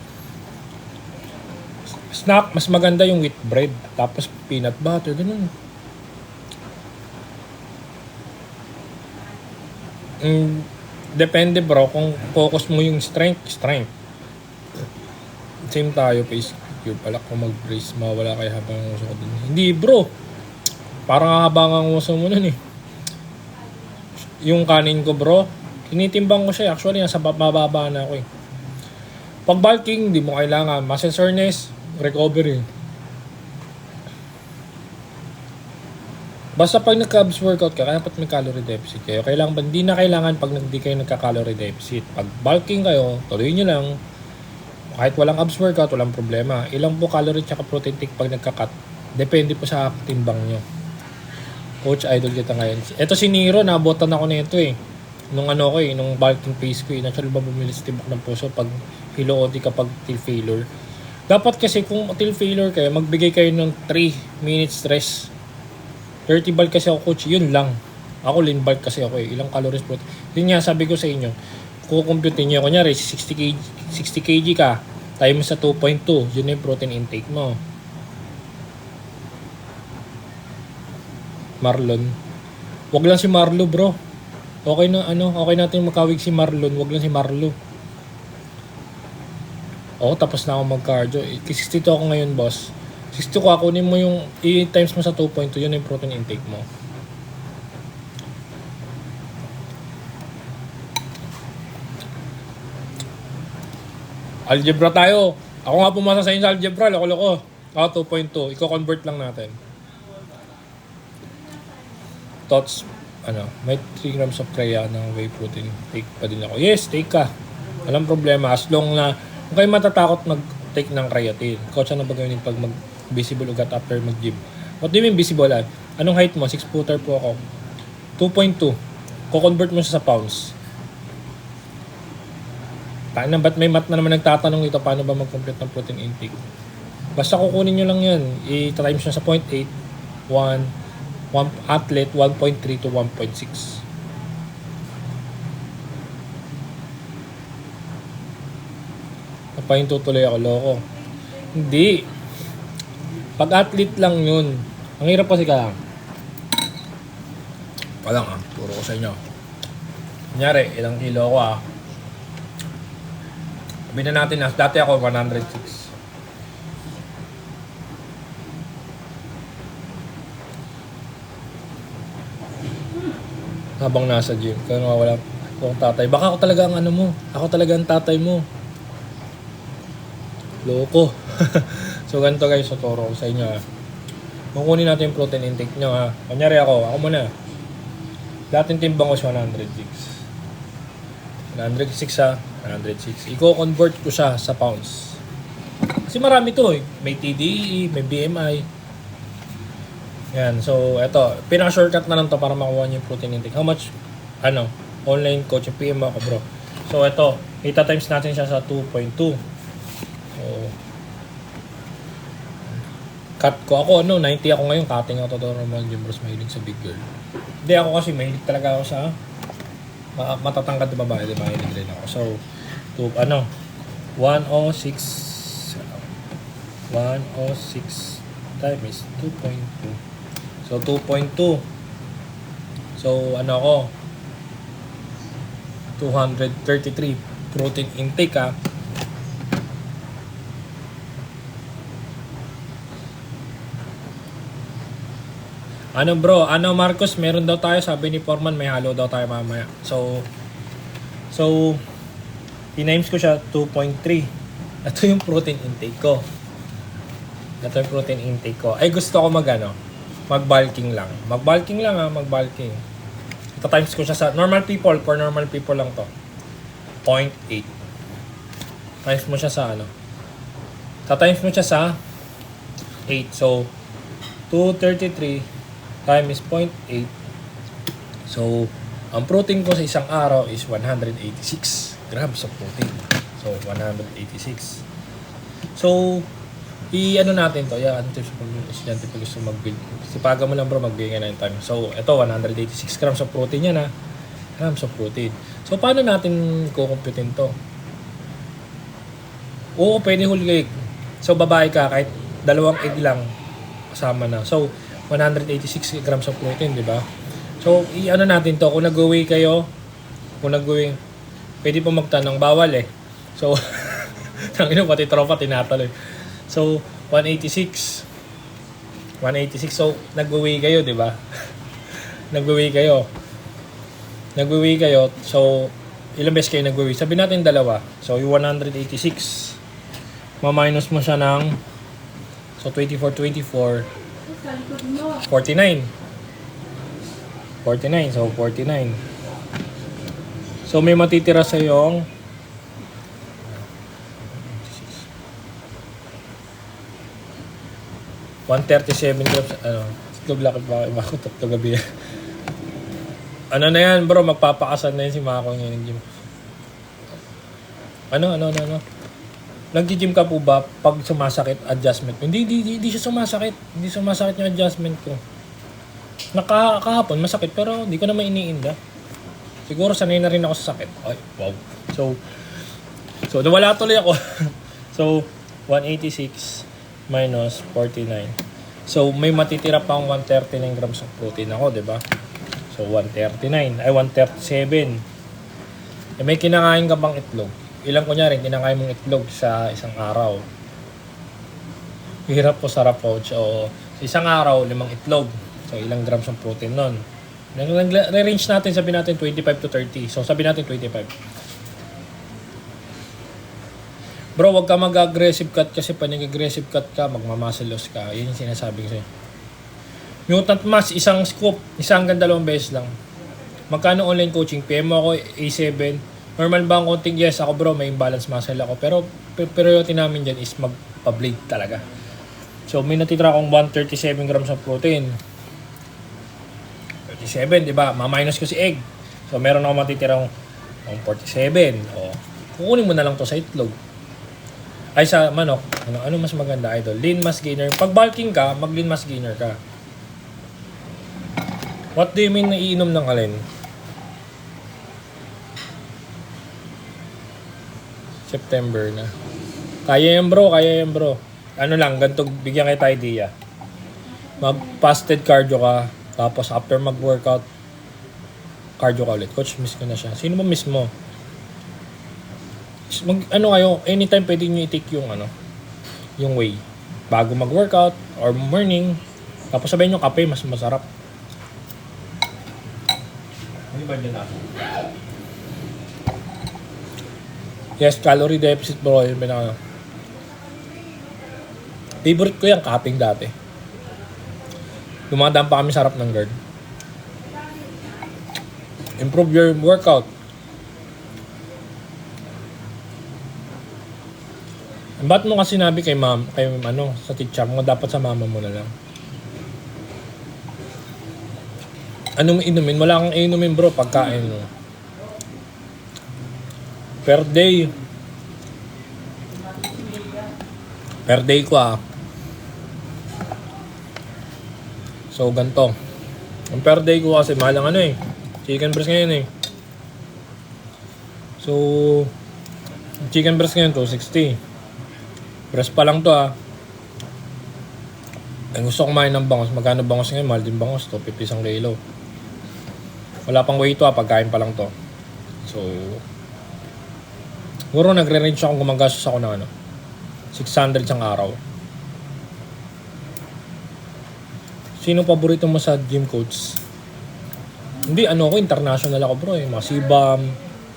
Snack, mas maganda yung wheat bread. Tapos peanut butter, ganun. Depende, bro, kung focus mo yung strength. Same tayo, pace cube. Alak ko mag-brace, mawala kayo habang uso ko din. Hindi, bro. Parang habang ang uso mo nun, eh. Yung kanin ko, bro, tinitimbang ko siya. Actually, nasa mababa na ako, eh. Pag bulking, hindi mo kailangan. Muscle soreness, recovery. Basta pag nagka-abs workout ka, kaya dapat may calorie deficit kayo. Hindi na kailangan pag hindi kayo nagka-calorie deficit. Pag bulking kayo, tuloy nyo lang. Kahit walang abs workout, walang problema. Ilang po calorie tsaka protein take pag nagka-cut. Depende po sa timbang nyo. Coach, idol kita ngayon. Ito si Nero, nabotan ako na ito, eh. Nung bulking phase ko, eh. Natural ba bumili sa tibok ng puso pag hilo-odi kapag till failure. Dapat kasi kung till failure kayo, magbigay kayo ng 3 minutes rest. 30 bulk kasi ako, coach, yun lang. Ako lean bulk kasi ako, eh. Ilang calories protein. Yun nga, sabi ko sa inyo, kukumpute nyo, kunyari, 60 kg ka, times sa 2.2, yun yung protein intake mo. Marlon. Wag lang si Marlo, bro. Okay natin makawig si Marlon, wag lang si Marlo. Tapos na ako mag-cardio. 62 ako ngayon, boss. 62 ko, kunin mo yung i-times mo sa 2.2, yun yung protein intake mo. Algebra tayo. Ako nga pumasa sa inyo sa algebra, loko-loko. 2.2, i-convert lang natin. Thoughts, may 3 grams of creatine ng whey protein. Take pa din ako. Yes, take ka. Walang problema. As long na, kung kayo matatakot mag-take ng creatine. Coach, ano ba gawin pag mag-visible ugat after mag-gym? What do you mean visible? Anong height mo? 6-footer po ako. 2.2. Ko-convert mo siya sa pounds. Ba't may math na naman nagtatanong dito paano ba mag-complete ng protein intake? Basta kukunin nyo lang yan. I-times nyo sa 0.8, 1 athlete, 1.3 to 1.6. Napahinto tuloy ako, loko. Hindi. Pag athlete lang yun. Ang hirap kasi ka. Walang turo ko sa inyo. Kunyari, ilang kilo ako sabihin na natin, dati ako 106. Habang nasa gym, kaya wala akong tatay. Baka ako talaga ang mo. Ako talaga ang tatay mo. Loko. So, ganito guys, turo ko sa inyo Kukunin natin yung protein intake nyo Kunyari ako muna. Dating timbang ko siya 106. 106 106. I-convert ko siya sa pounds. Kasi marami to eh. May TDE, may BMI. Yan, so eto, pinaka-shortcut na lang to para makuha niyo yung protein intake. How much, online coaching, PM ako bro. So eto, times natin siya sa 2.2. So, cut ko. Ako 90 ako ngayon, cutting ako totoo naman yung bros, mahilig sa big girl. Hindi ako kasi mahilig talaga ako sa matatangkad na babae, di ba? Mahilig rin ako. So, 106 times 2.2. So, 2.2. So, ako? 233 protein intake, ha? Bro? Marcos? Meron daw tayo. Sabi ni Foreman, may halo daw tayo mamaya. So, tinimes ko siya 2.3. Ito yung protein intake ko. Ay, gusto ko mag-bulking lang. Mag-bulking. Ito times ko siya sa normal people. For normal people lang to. 0.8. Times mo siya sa times mo siya sa 8. So, 233 times 0.8. So, ang protein ko sa isang araw is 186 grams of protein. So, 186. So, natin to. Yan, tips pag yung estudyante pag gusto mag-build. Sipaga mo lang bro, magbigay na yung time. So, ito, 186 grams of protein yan, ha. Grams of protein. So, paano natin kukumputin to? Oo, pwede whole egg. So, babae ka, kahit 2 egg lang, kasama na. So, 186 grams of protein, di ba? So, natin to. Kung nag-weigh kayo, pwede po magtanong, bawal eh. So, pati tropa tinatalo eh. So, 186. So, nag-weigh kayo, di ba? Nag-weigh kayo. So, ilang beses kayo nag-weigh? Sabi natin 2. So, yung 186, ma-minus mo siya ng, so, 24, 49. So, 49. So, may matitira sa yung 137 grams. Tuglakit ba? Iba ko ito gabi. Na yan bro? Magpapakasan na yun si Mako ngayon ng gym. Nag-gym ka po ba pag sumasakit adjustment? Hindi siya sumasakit. Hindi sumasakit yung adjustment ko. Kahapon masakit pero hindi ko naman iniinda. Siguro sanay na rin ako sa sakit. Ay, wow. So nawala tuloy ako. So 186 minus 49. So may matitira pang 139 grams of protein ako, 'di ba? So 137. May kinakain ka bang itlog? Ilang kunyari, kinakain mong itlog sa isang araw. Hirap po, sarap po. So, sa isang araw, 5 itlog. So, ilang grams ng protein nun. Range natin, sabi natin 25 to 30. So, sabi natin 25. Bro, wag ka mag-aggressive cut kasi pag nag-aggressive cut ka, magmamuscle loss ka. Yun yung sinasabi ko sa'yo. Mutant mass, isang scoop, 1 hanggang 2 beses lang. Magkano online coaching? PM mo ako, A7. Normal ba ang konting? Yes, ako bro, may imbalance muscle ako. Pero priority namin dyan is magpa-blade talaga. So, may natitira akong 137 grams of protein. 37, di ba? Ma-minus ko si egg. So, meron ako matitirang 47. O, kukunin mo na lang to sa itlog. Ay, sa manok. Ano mas maganda, idol? Lean mass gainer. Pag bulking ka, mag-lean mass gainer ka. What do you mean na iinom ng alin? September na. Kaya yan bro. Ano lang, ganito, bigyan kita idea. Mag-fasted cardio ka, tapos after mag-workout, cardio ka ulit. Coach, miss ko na siya. Sino ba miss mo? Kayo, anytime pwede nyo i-take yung whey. Bago mag-workout, or morning, tapos sabihin nyo kape, mas masarap. Ano ba dyan natin? Yes, calorie deficit bro, yun pinaka. Favorite ko yung cutting dati. Dumadaan pa kami sa harap ng guard. Improve your workout. Ba't mo kasi sinabi kay sa teacher mo, dapat sa mama mo na lang? Anong inumin? Wala kang inumin bro, pagkain mo. Per day ko So, ganito. Ang per day ko kasi mahal ang ano eh. Chicken breast ngayon eh. So, chicken breast ngayon, 260. Breast pa lang to ah. Ang gusto ko kumain ng bangos. Magkano bangos ngayon? Mahal din bangos. 250 isang kilo. Wala pang way to ah. Pagkain pa lang to. So, siguro nagre-range ako, gumagastos ako ng ano, 600 isang araw. Sino paborito mo sa gym coach? Hindi, ano ako, international ako bro eh. Mga Sibam,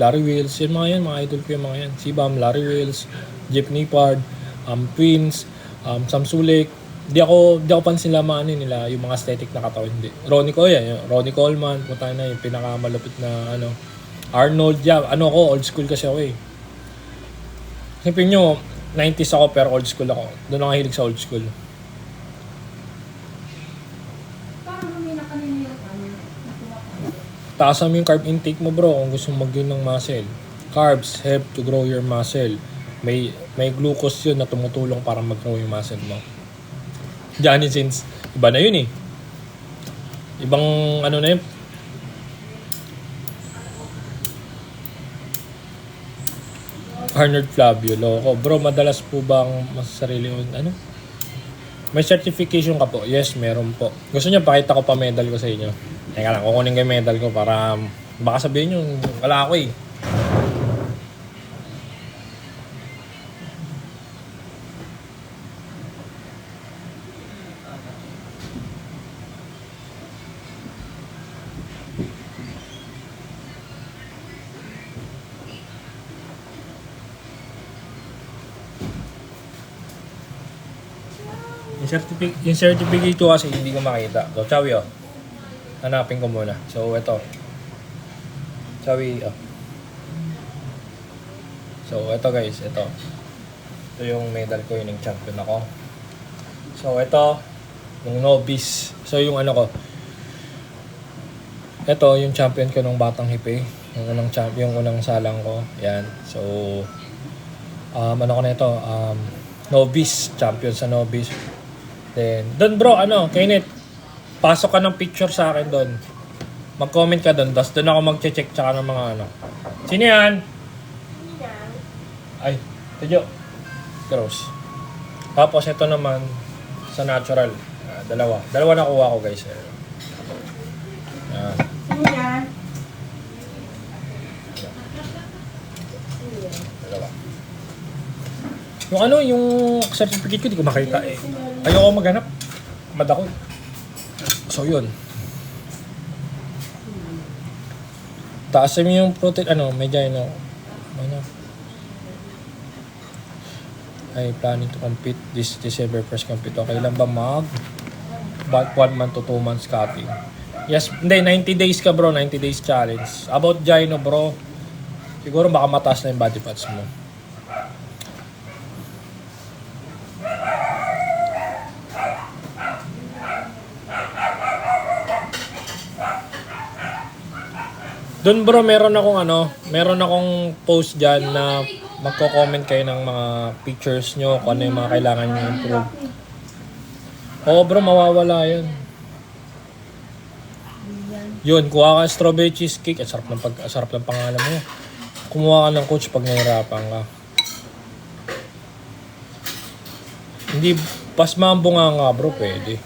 Larry Wills, yung mga yan, mga idol ko yung mga yan. Sibam, Larry Wills, Jeff Nippard, Twins, Sam Sulek. Di ako pansin nila nila yung mga aesthetic na katawan. Hindi. Ronnie Coleman, punta na yung pinakamalupit na ano. Arnold, yeah. Ano ako, old school kasi ako eh. Sipin nyo, 90s ako pero old school ako. Doon ako hilig sa old school. Taasan mo yung carb intake mo bro kung gusto mo mag-gain ng muscle. Carbs help to grow your muscle. May glucose yun na tumutulong para mag-grow yung muscle mo. Johnny Sins, iba na yun eh. Ibang ano na yun. Arnold Flavio, loko. Bro, madalas po bang masarili yun? Ano? May certification ka po? Yes, meron po. Gusto niyo pakita ko pa medal ko sa inyo? Teka lang, kukunin ko yung medal ko para baka sabihin nyo, wala ako eh. Yung certificate ko kasi hindi ko makita. So, Chawi oh. Hanapin ko muna. So, ito. Chawi oh. So, ito guys. Ito yung medal ko. Yung champion ako. So, ito. Yung novice. So, yung ano ko. Ito yung champion ko nung batang hipe. Yung unang salang ko. Yan. So, ano ko na ito. Novice. Champion sa novice. Then, doon bro, Kenneth, pasok ka ng picture sa akin doon. Mag-comment ka doon, tapos doon ako mag-check tsaka ng mga ano. Sino yan? Ay, Tidyo. Gross. Tapos ito naman, sa natural. Dalawa nakuha ko guys. Sino yan? Dalawa. Yung certificate ko, di ko makita eh. Ayoko maghanap. Madako. So, yun. Taasan mo yung protein, medya I planning to compete this December first compete. Okay lang ba back 1 month to 2 months cutting? Yes, hindi, 90 days ka bro, 90 days challenge. About gyno bro, siguro baka mataas na yung body fats mo. Doon bro, meron akong post dyan na magko-comment kayo ng mga pictures nyo kung ano yung mga kailangan nyo improve. Oo bro, mawawala yun. Yun, kuha ka strawberry cheesecake. Sarap ng pangalan mo. Kumuha ka ng coach pag nahirapan ka. Hindi, pasmambunga nga bro, pwede.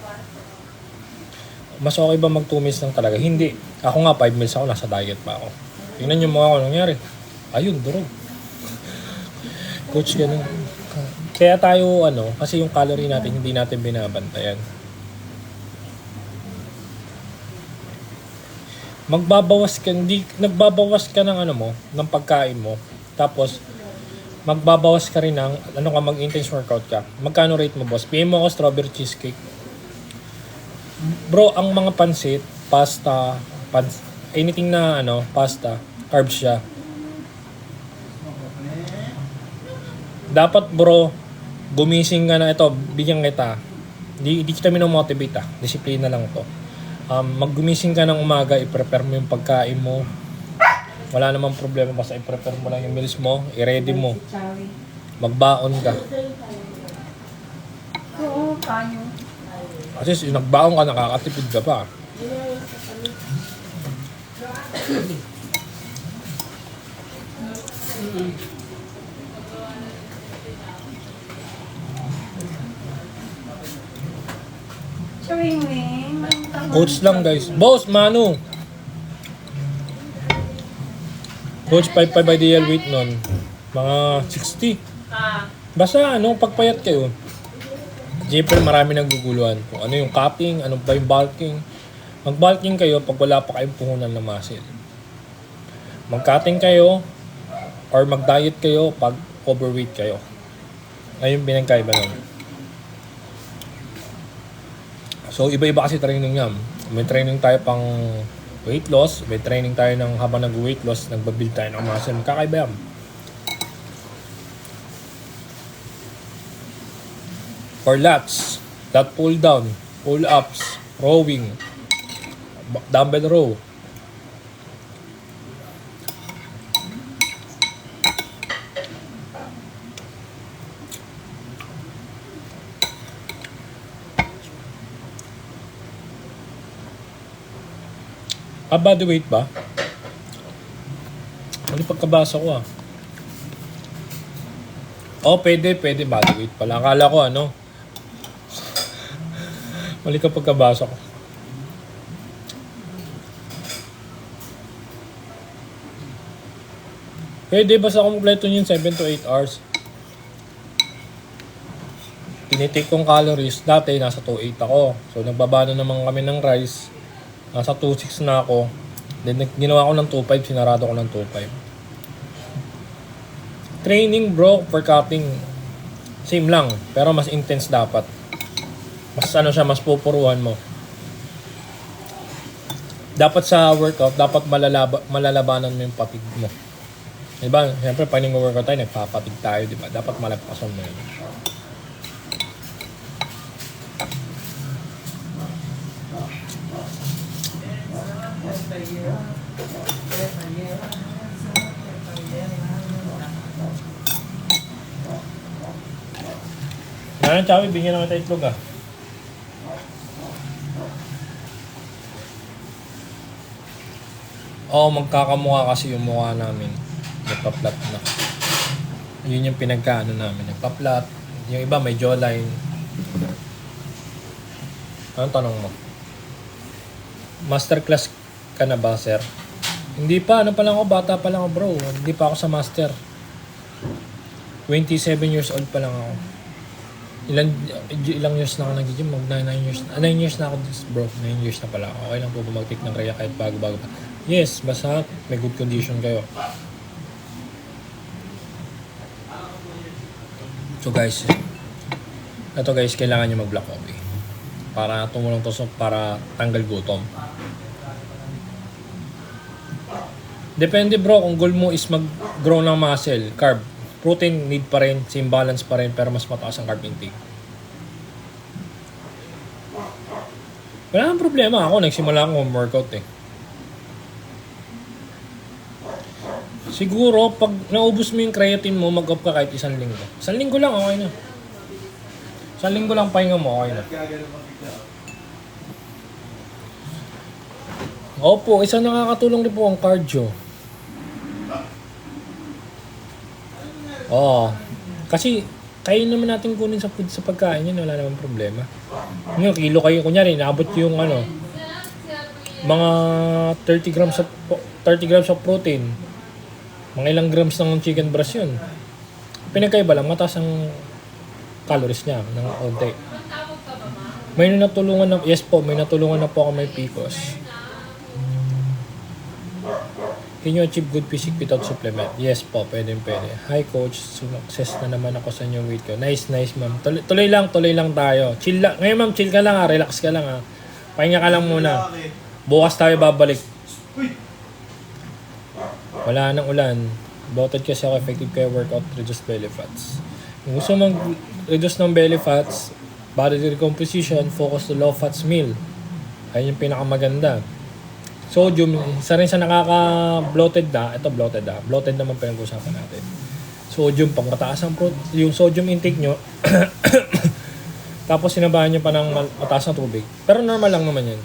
Mas okay ba mag 2 meals lang talaga? Hindi. Ako nga, 5 meals ako, nasa diet pa ako. Tingnan nyo mga ako nangyari. Ayun, durog. Coach, ganun. Kaya tayo, kasi yung calorie natin, hindi natin binabantayan. Nagbabawas ka ng ng pagkain mo. Tapos, magbabawas ka rin ng, mag-intense workout ka. Magkano rate mo, boss? PM mo ako strawberry cheesecake. Bro, ang mga pansit, pasta, anything na pasta, carbs siya. Dapat bro, gumising ka na ito, bigyan kita. Di kita minomotivate disiplina lang to. Maggumising ka ng umaga, i-prepare mo yung pagkain mo. Wala namang problema, basta i-prepare mo lang yung meals mo, i-ready mo. Magbaon ka. Oo, kanyo. Kasi nagbaon ka, nakakatipid ka pa. Chewing-wing. Coach lang guys. Boss, Manu. Coach 5'5" ideal weight nun. Mga 60. Basta pagpayat kayo. Siyempre marami naguguluhan. Kung ano yung cutting, ano ba yung bulking. Mag-bulking kayo pag wala pa kayong puhunan ng muscle. Mag-cutting kayo or mag-diet kayo pag overweight kayo. Ayun pinagkaiba nun. So iba-iba kasi training niya. May training tayo pang weight loss, may training tayo ng habang nag-weight loss, nagbabuild tayo ng muscle. Magkakaiba yan. For lats, lat pull down, pull ups, rowing, dumbbell row. Body weight ba? Ano pagkabasa ko pwede body weight pala. Akala ko mali ka pagkabasa ko. Pwede basta kumpleto yun 7 to 8 hours. Tinitik kong calories. Dati nasa 2.8 ako. So nagbaba na naman kami ng rice. Nasa 2.6 na ako. Then ginawa ko ng 2.5, sinarado ko ng 2.5. Training bro for cutting. Same lang, pero mas intense dapat. Mas mas pupuruhan mo. Dapat sa workout, dapat malalabanan mo yung patig mo. Diba? Siyempre, pag nag-workout tayo, nagpapatig tayo, diba? Dapat malagpasan mo yun. Ngayon, Chawi, bigyan naman tayo itlog magkakamukha kasi yung mukha namin. Nagpa-flat na. Yun yung pinagkaano namin. Nagpa-flat. Yung iba may jawline. Anong tanong mo? Masterclass ka na ba, sir? Hindi pa. Ano pa lang ako? Bata pa lang ako, bro. Hindi pa ako sa master. 27 years old pa lang ako. Ilang years na ako nag-gym? 9 years na. 9 years na ako, bro. 9 years na pala. Okay lang po mag-take ng Rhea kahit bago-bago pa. Yes, basta may good condition kayo. So guys, kailangan nyo mag-black coffee. Para tumulong to para tanggal gutom. Depende bro, kung goal mo is mag-grow ng muscle, carb. Protein need pa rin, same balance pa rin, pero mas mataas ang carb intake. Wala nang problema. Ako, nagsimula akong workout Siguro, pag naubos mo yung creatine mo, mag-up ka kahit 1 linggo. 1 linggo lang, okay na. 1 linggo lang pahinga mo, okay na. Opo, isang nakakatulong rin po ang cardio. Kasi kaya naman natin kunin sa food sa pagkain yun, wala naman problema. Ngayon, kilo kayo, kunyari, naabot yung mga 30 grams of protein. Mga ilang grams ng chicken breast yun. Pinagkaiba lang, mataas ang calories niya ng konti. May natulungan na, yes po, may natulungan na po ako may PCOS. Can you achieve good physique without supplement? Yes po, pwede. Hi coach, success na naman ako sa new weight ko. Nice ma'am. Tuloy lang tayo. Chill lang. Ngayon ma'am, chill ka lang relax ka lang Pahinga ka lang muna. Bukas tayo babalik. Wala nang ulan. Bloated kasi ako, effective kayo workout, reduce belly fats. Kung gusto mag-reduce ng belly fats, body recomposition, focus to low fats meal. Ayun yung pinakamaganda. Sodium, isa rin sa nakaka-bloated na. Ito bloated na. Bloated naman pinag-usapan natin. Sodium, pang mataas ang yung sodium intake nyo, Tapos sinabahan nyo pa ng mataas na tubig. Pero normal lang naman yan.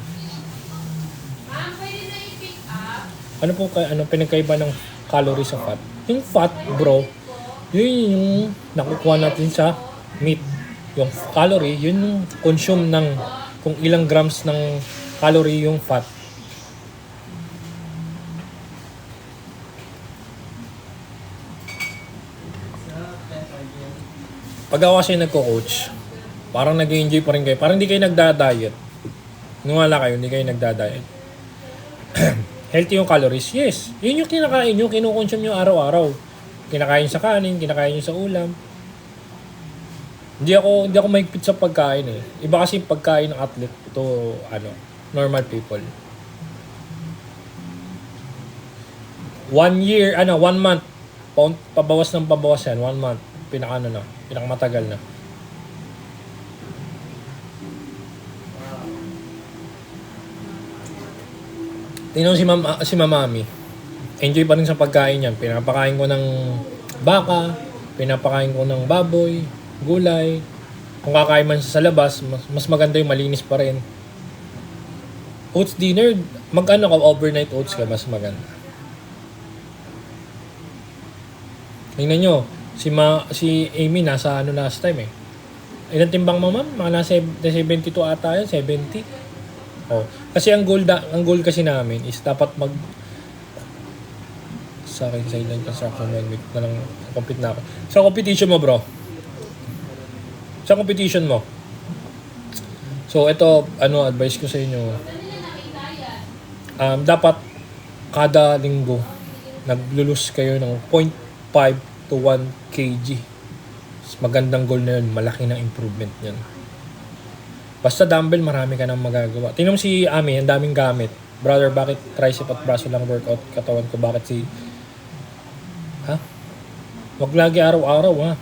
Ma'am, pwede na i-pick up. Ano pinagkaiba ng calories sa fat? Yung fat, bro, yun yung nakukuha natin sa meat. Yung calorie, yun yung consume ng kung ilang grams ng calorie yung fat. Pag ako kasi nagko-coach, parang nag-enjoy pa rin kayo. Parang hindi kayo nagda-diet. Nungala kayo, hindi kayo nagda-diet. Healthy yung calories, yes. Yun yung kinakain nyo, kinukonsume nyo araw-araw. Kinakain sa kanin, kinakain nyo sa ulam. Hindi ako mahigpit sa pagkain eh. Iba kasi yung pagkain ng athlete. Ito, normal people. 1 year, 1 month. Pabawas ng pabawas yan, 1 month. Pinakamatagal na. Tingnan si Mamami. Enjoy pa rin sa pagkain niyan. Pinapakain ko ng baka, pinapakain ko ng baboy, gulay. Kung kakain man sa labas, mas maganda yung malinis pa rin. Oats dinner, overnight oats ka, mas maganda. Tingnan nyo, si Amy nasa last time eh. Ilang timbang mo ma'am? Mga nasa 72 ata yan, 70. Oh, kasi ang goal kasi namin is dapat sa akin silent construction 1 week na lang compete na ako. Sa competition mo, bro. Sa competition mo. So ito, advice ko sa inyo. Dapat kada linggo naglulus kayo ng 0.5 to 1 kg. Magandang goal na yun. Malaki ng improvement yan. Basta dumbbell, marami ka nang magagawa. Tingnan mo si Ami, ang daming gamit. Brother, bakit tricep at braso lang workout katawan ko? Bakit Wag lagi araw-araw, ha?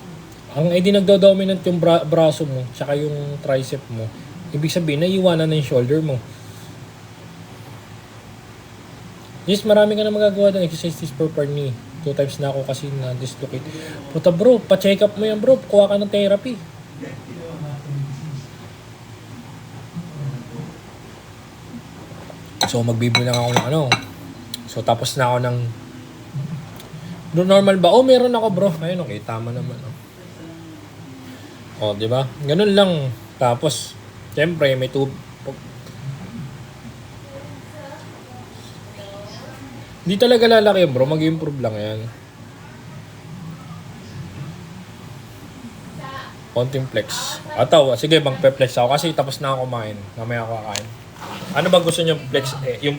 Ang nagdo-dominant yung braso mo, tsaka yung tricep mo. Ibig sabihin, naiiwanan na yung shoulder mo. Yes, marami ka na magagawa ng exercises per knee. 2 times na ako kasi na-dislocate. Puta bro, pa-check up mo yan bro. Kuha ka ng therapy. So, magbibilang ako ng So, tapos na ako ng normal ba? Oh, meron ako bro. Ayun, okay. Tama naman. Oh, di ba? Ganun lang. Tapos, siyempre, may Di talaga lalaki bro, mag-improve lang yan. Konting flex. Sige bang pe-flex ako kasi tapos na ako kumain. Mamaya ako kakain. Ano ba gusto niyo flex? Yung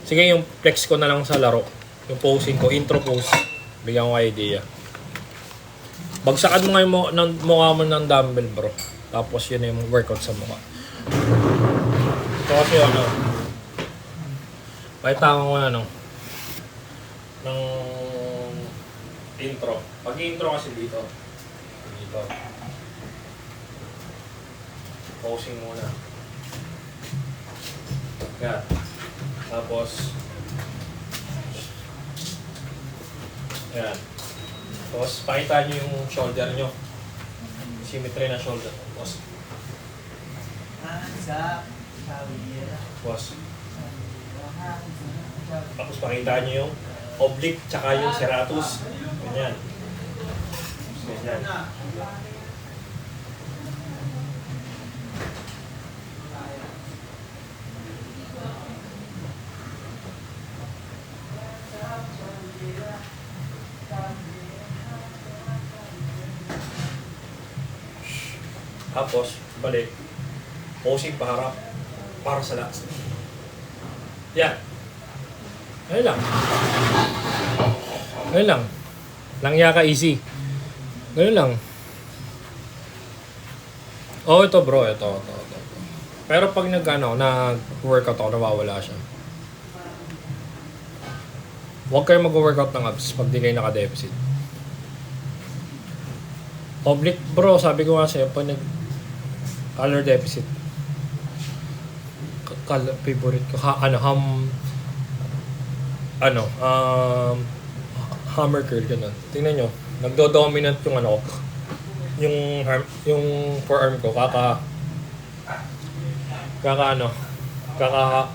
sige yung flex ko na lang sa laro. Yung posing ko, intro pose. Bigyan ko idea. Bagsakan mo ngayon mukha mo ng dumbbell bro. Tapos yun na yung workout sa mukha. Ito kasi Paitangan ko ng intro. Pag intro kasi dito. Posing muna. Yan. Tapos yan. Tapos pakita nyo yung shoulder nyo. Symmetry na shoulder. Tapos pakita nyo yung oblique tsaka yung serratus. Ganyan. Ganyan. Tapos, balik. Posing paharap para sa lats. Yan. Ayun lang. Ayun lang. Langya ka easy. Ayun lang. Oh, ito bro. Ito. Pero pag nag-workout ako, nawawala siya. Huwag kayo mag-workout ng abs pag di kayo naka-deficit. Oblique, bro, sabi ko nga sa'yo, pag color deficit. Favorite ko. Hammer curl, ganun. Tingnan nyo, nagdo-dominant yung ko. yung forearm ko, kaka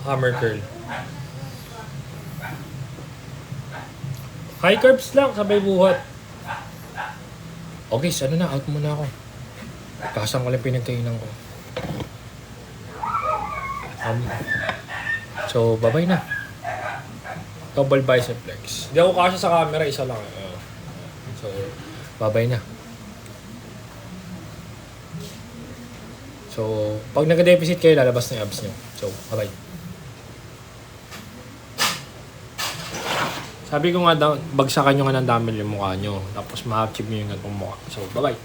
hammer curl. High curves lang, sabay buhat. Okay, so out muna ako. Kasang ko lang pinagkainan ko. So, bye-bye na. Double bicep flex. Hindi ako kasya sa camera, isa lang. So, bye-bye na. So, pag nag-deficit kayo, lalabas na yung abs nyo. So, bye-bye. Sabi ko nga, bagsakan nyo nga ng dumbbell yung mukha nyo. Tapos ma-achieve nyo yung ganitong mukha. So, bye-bye.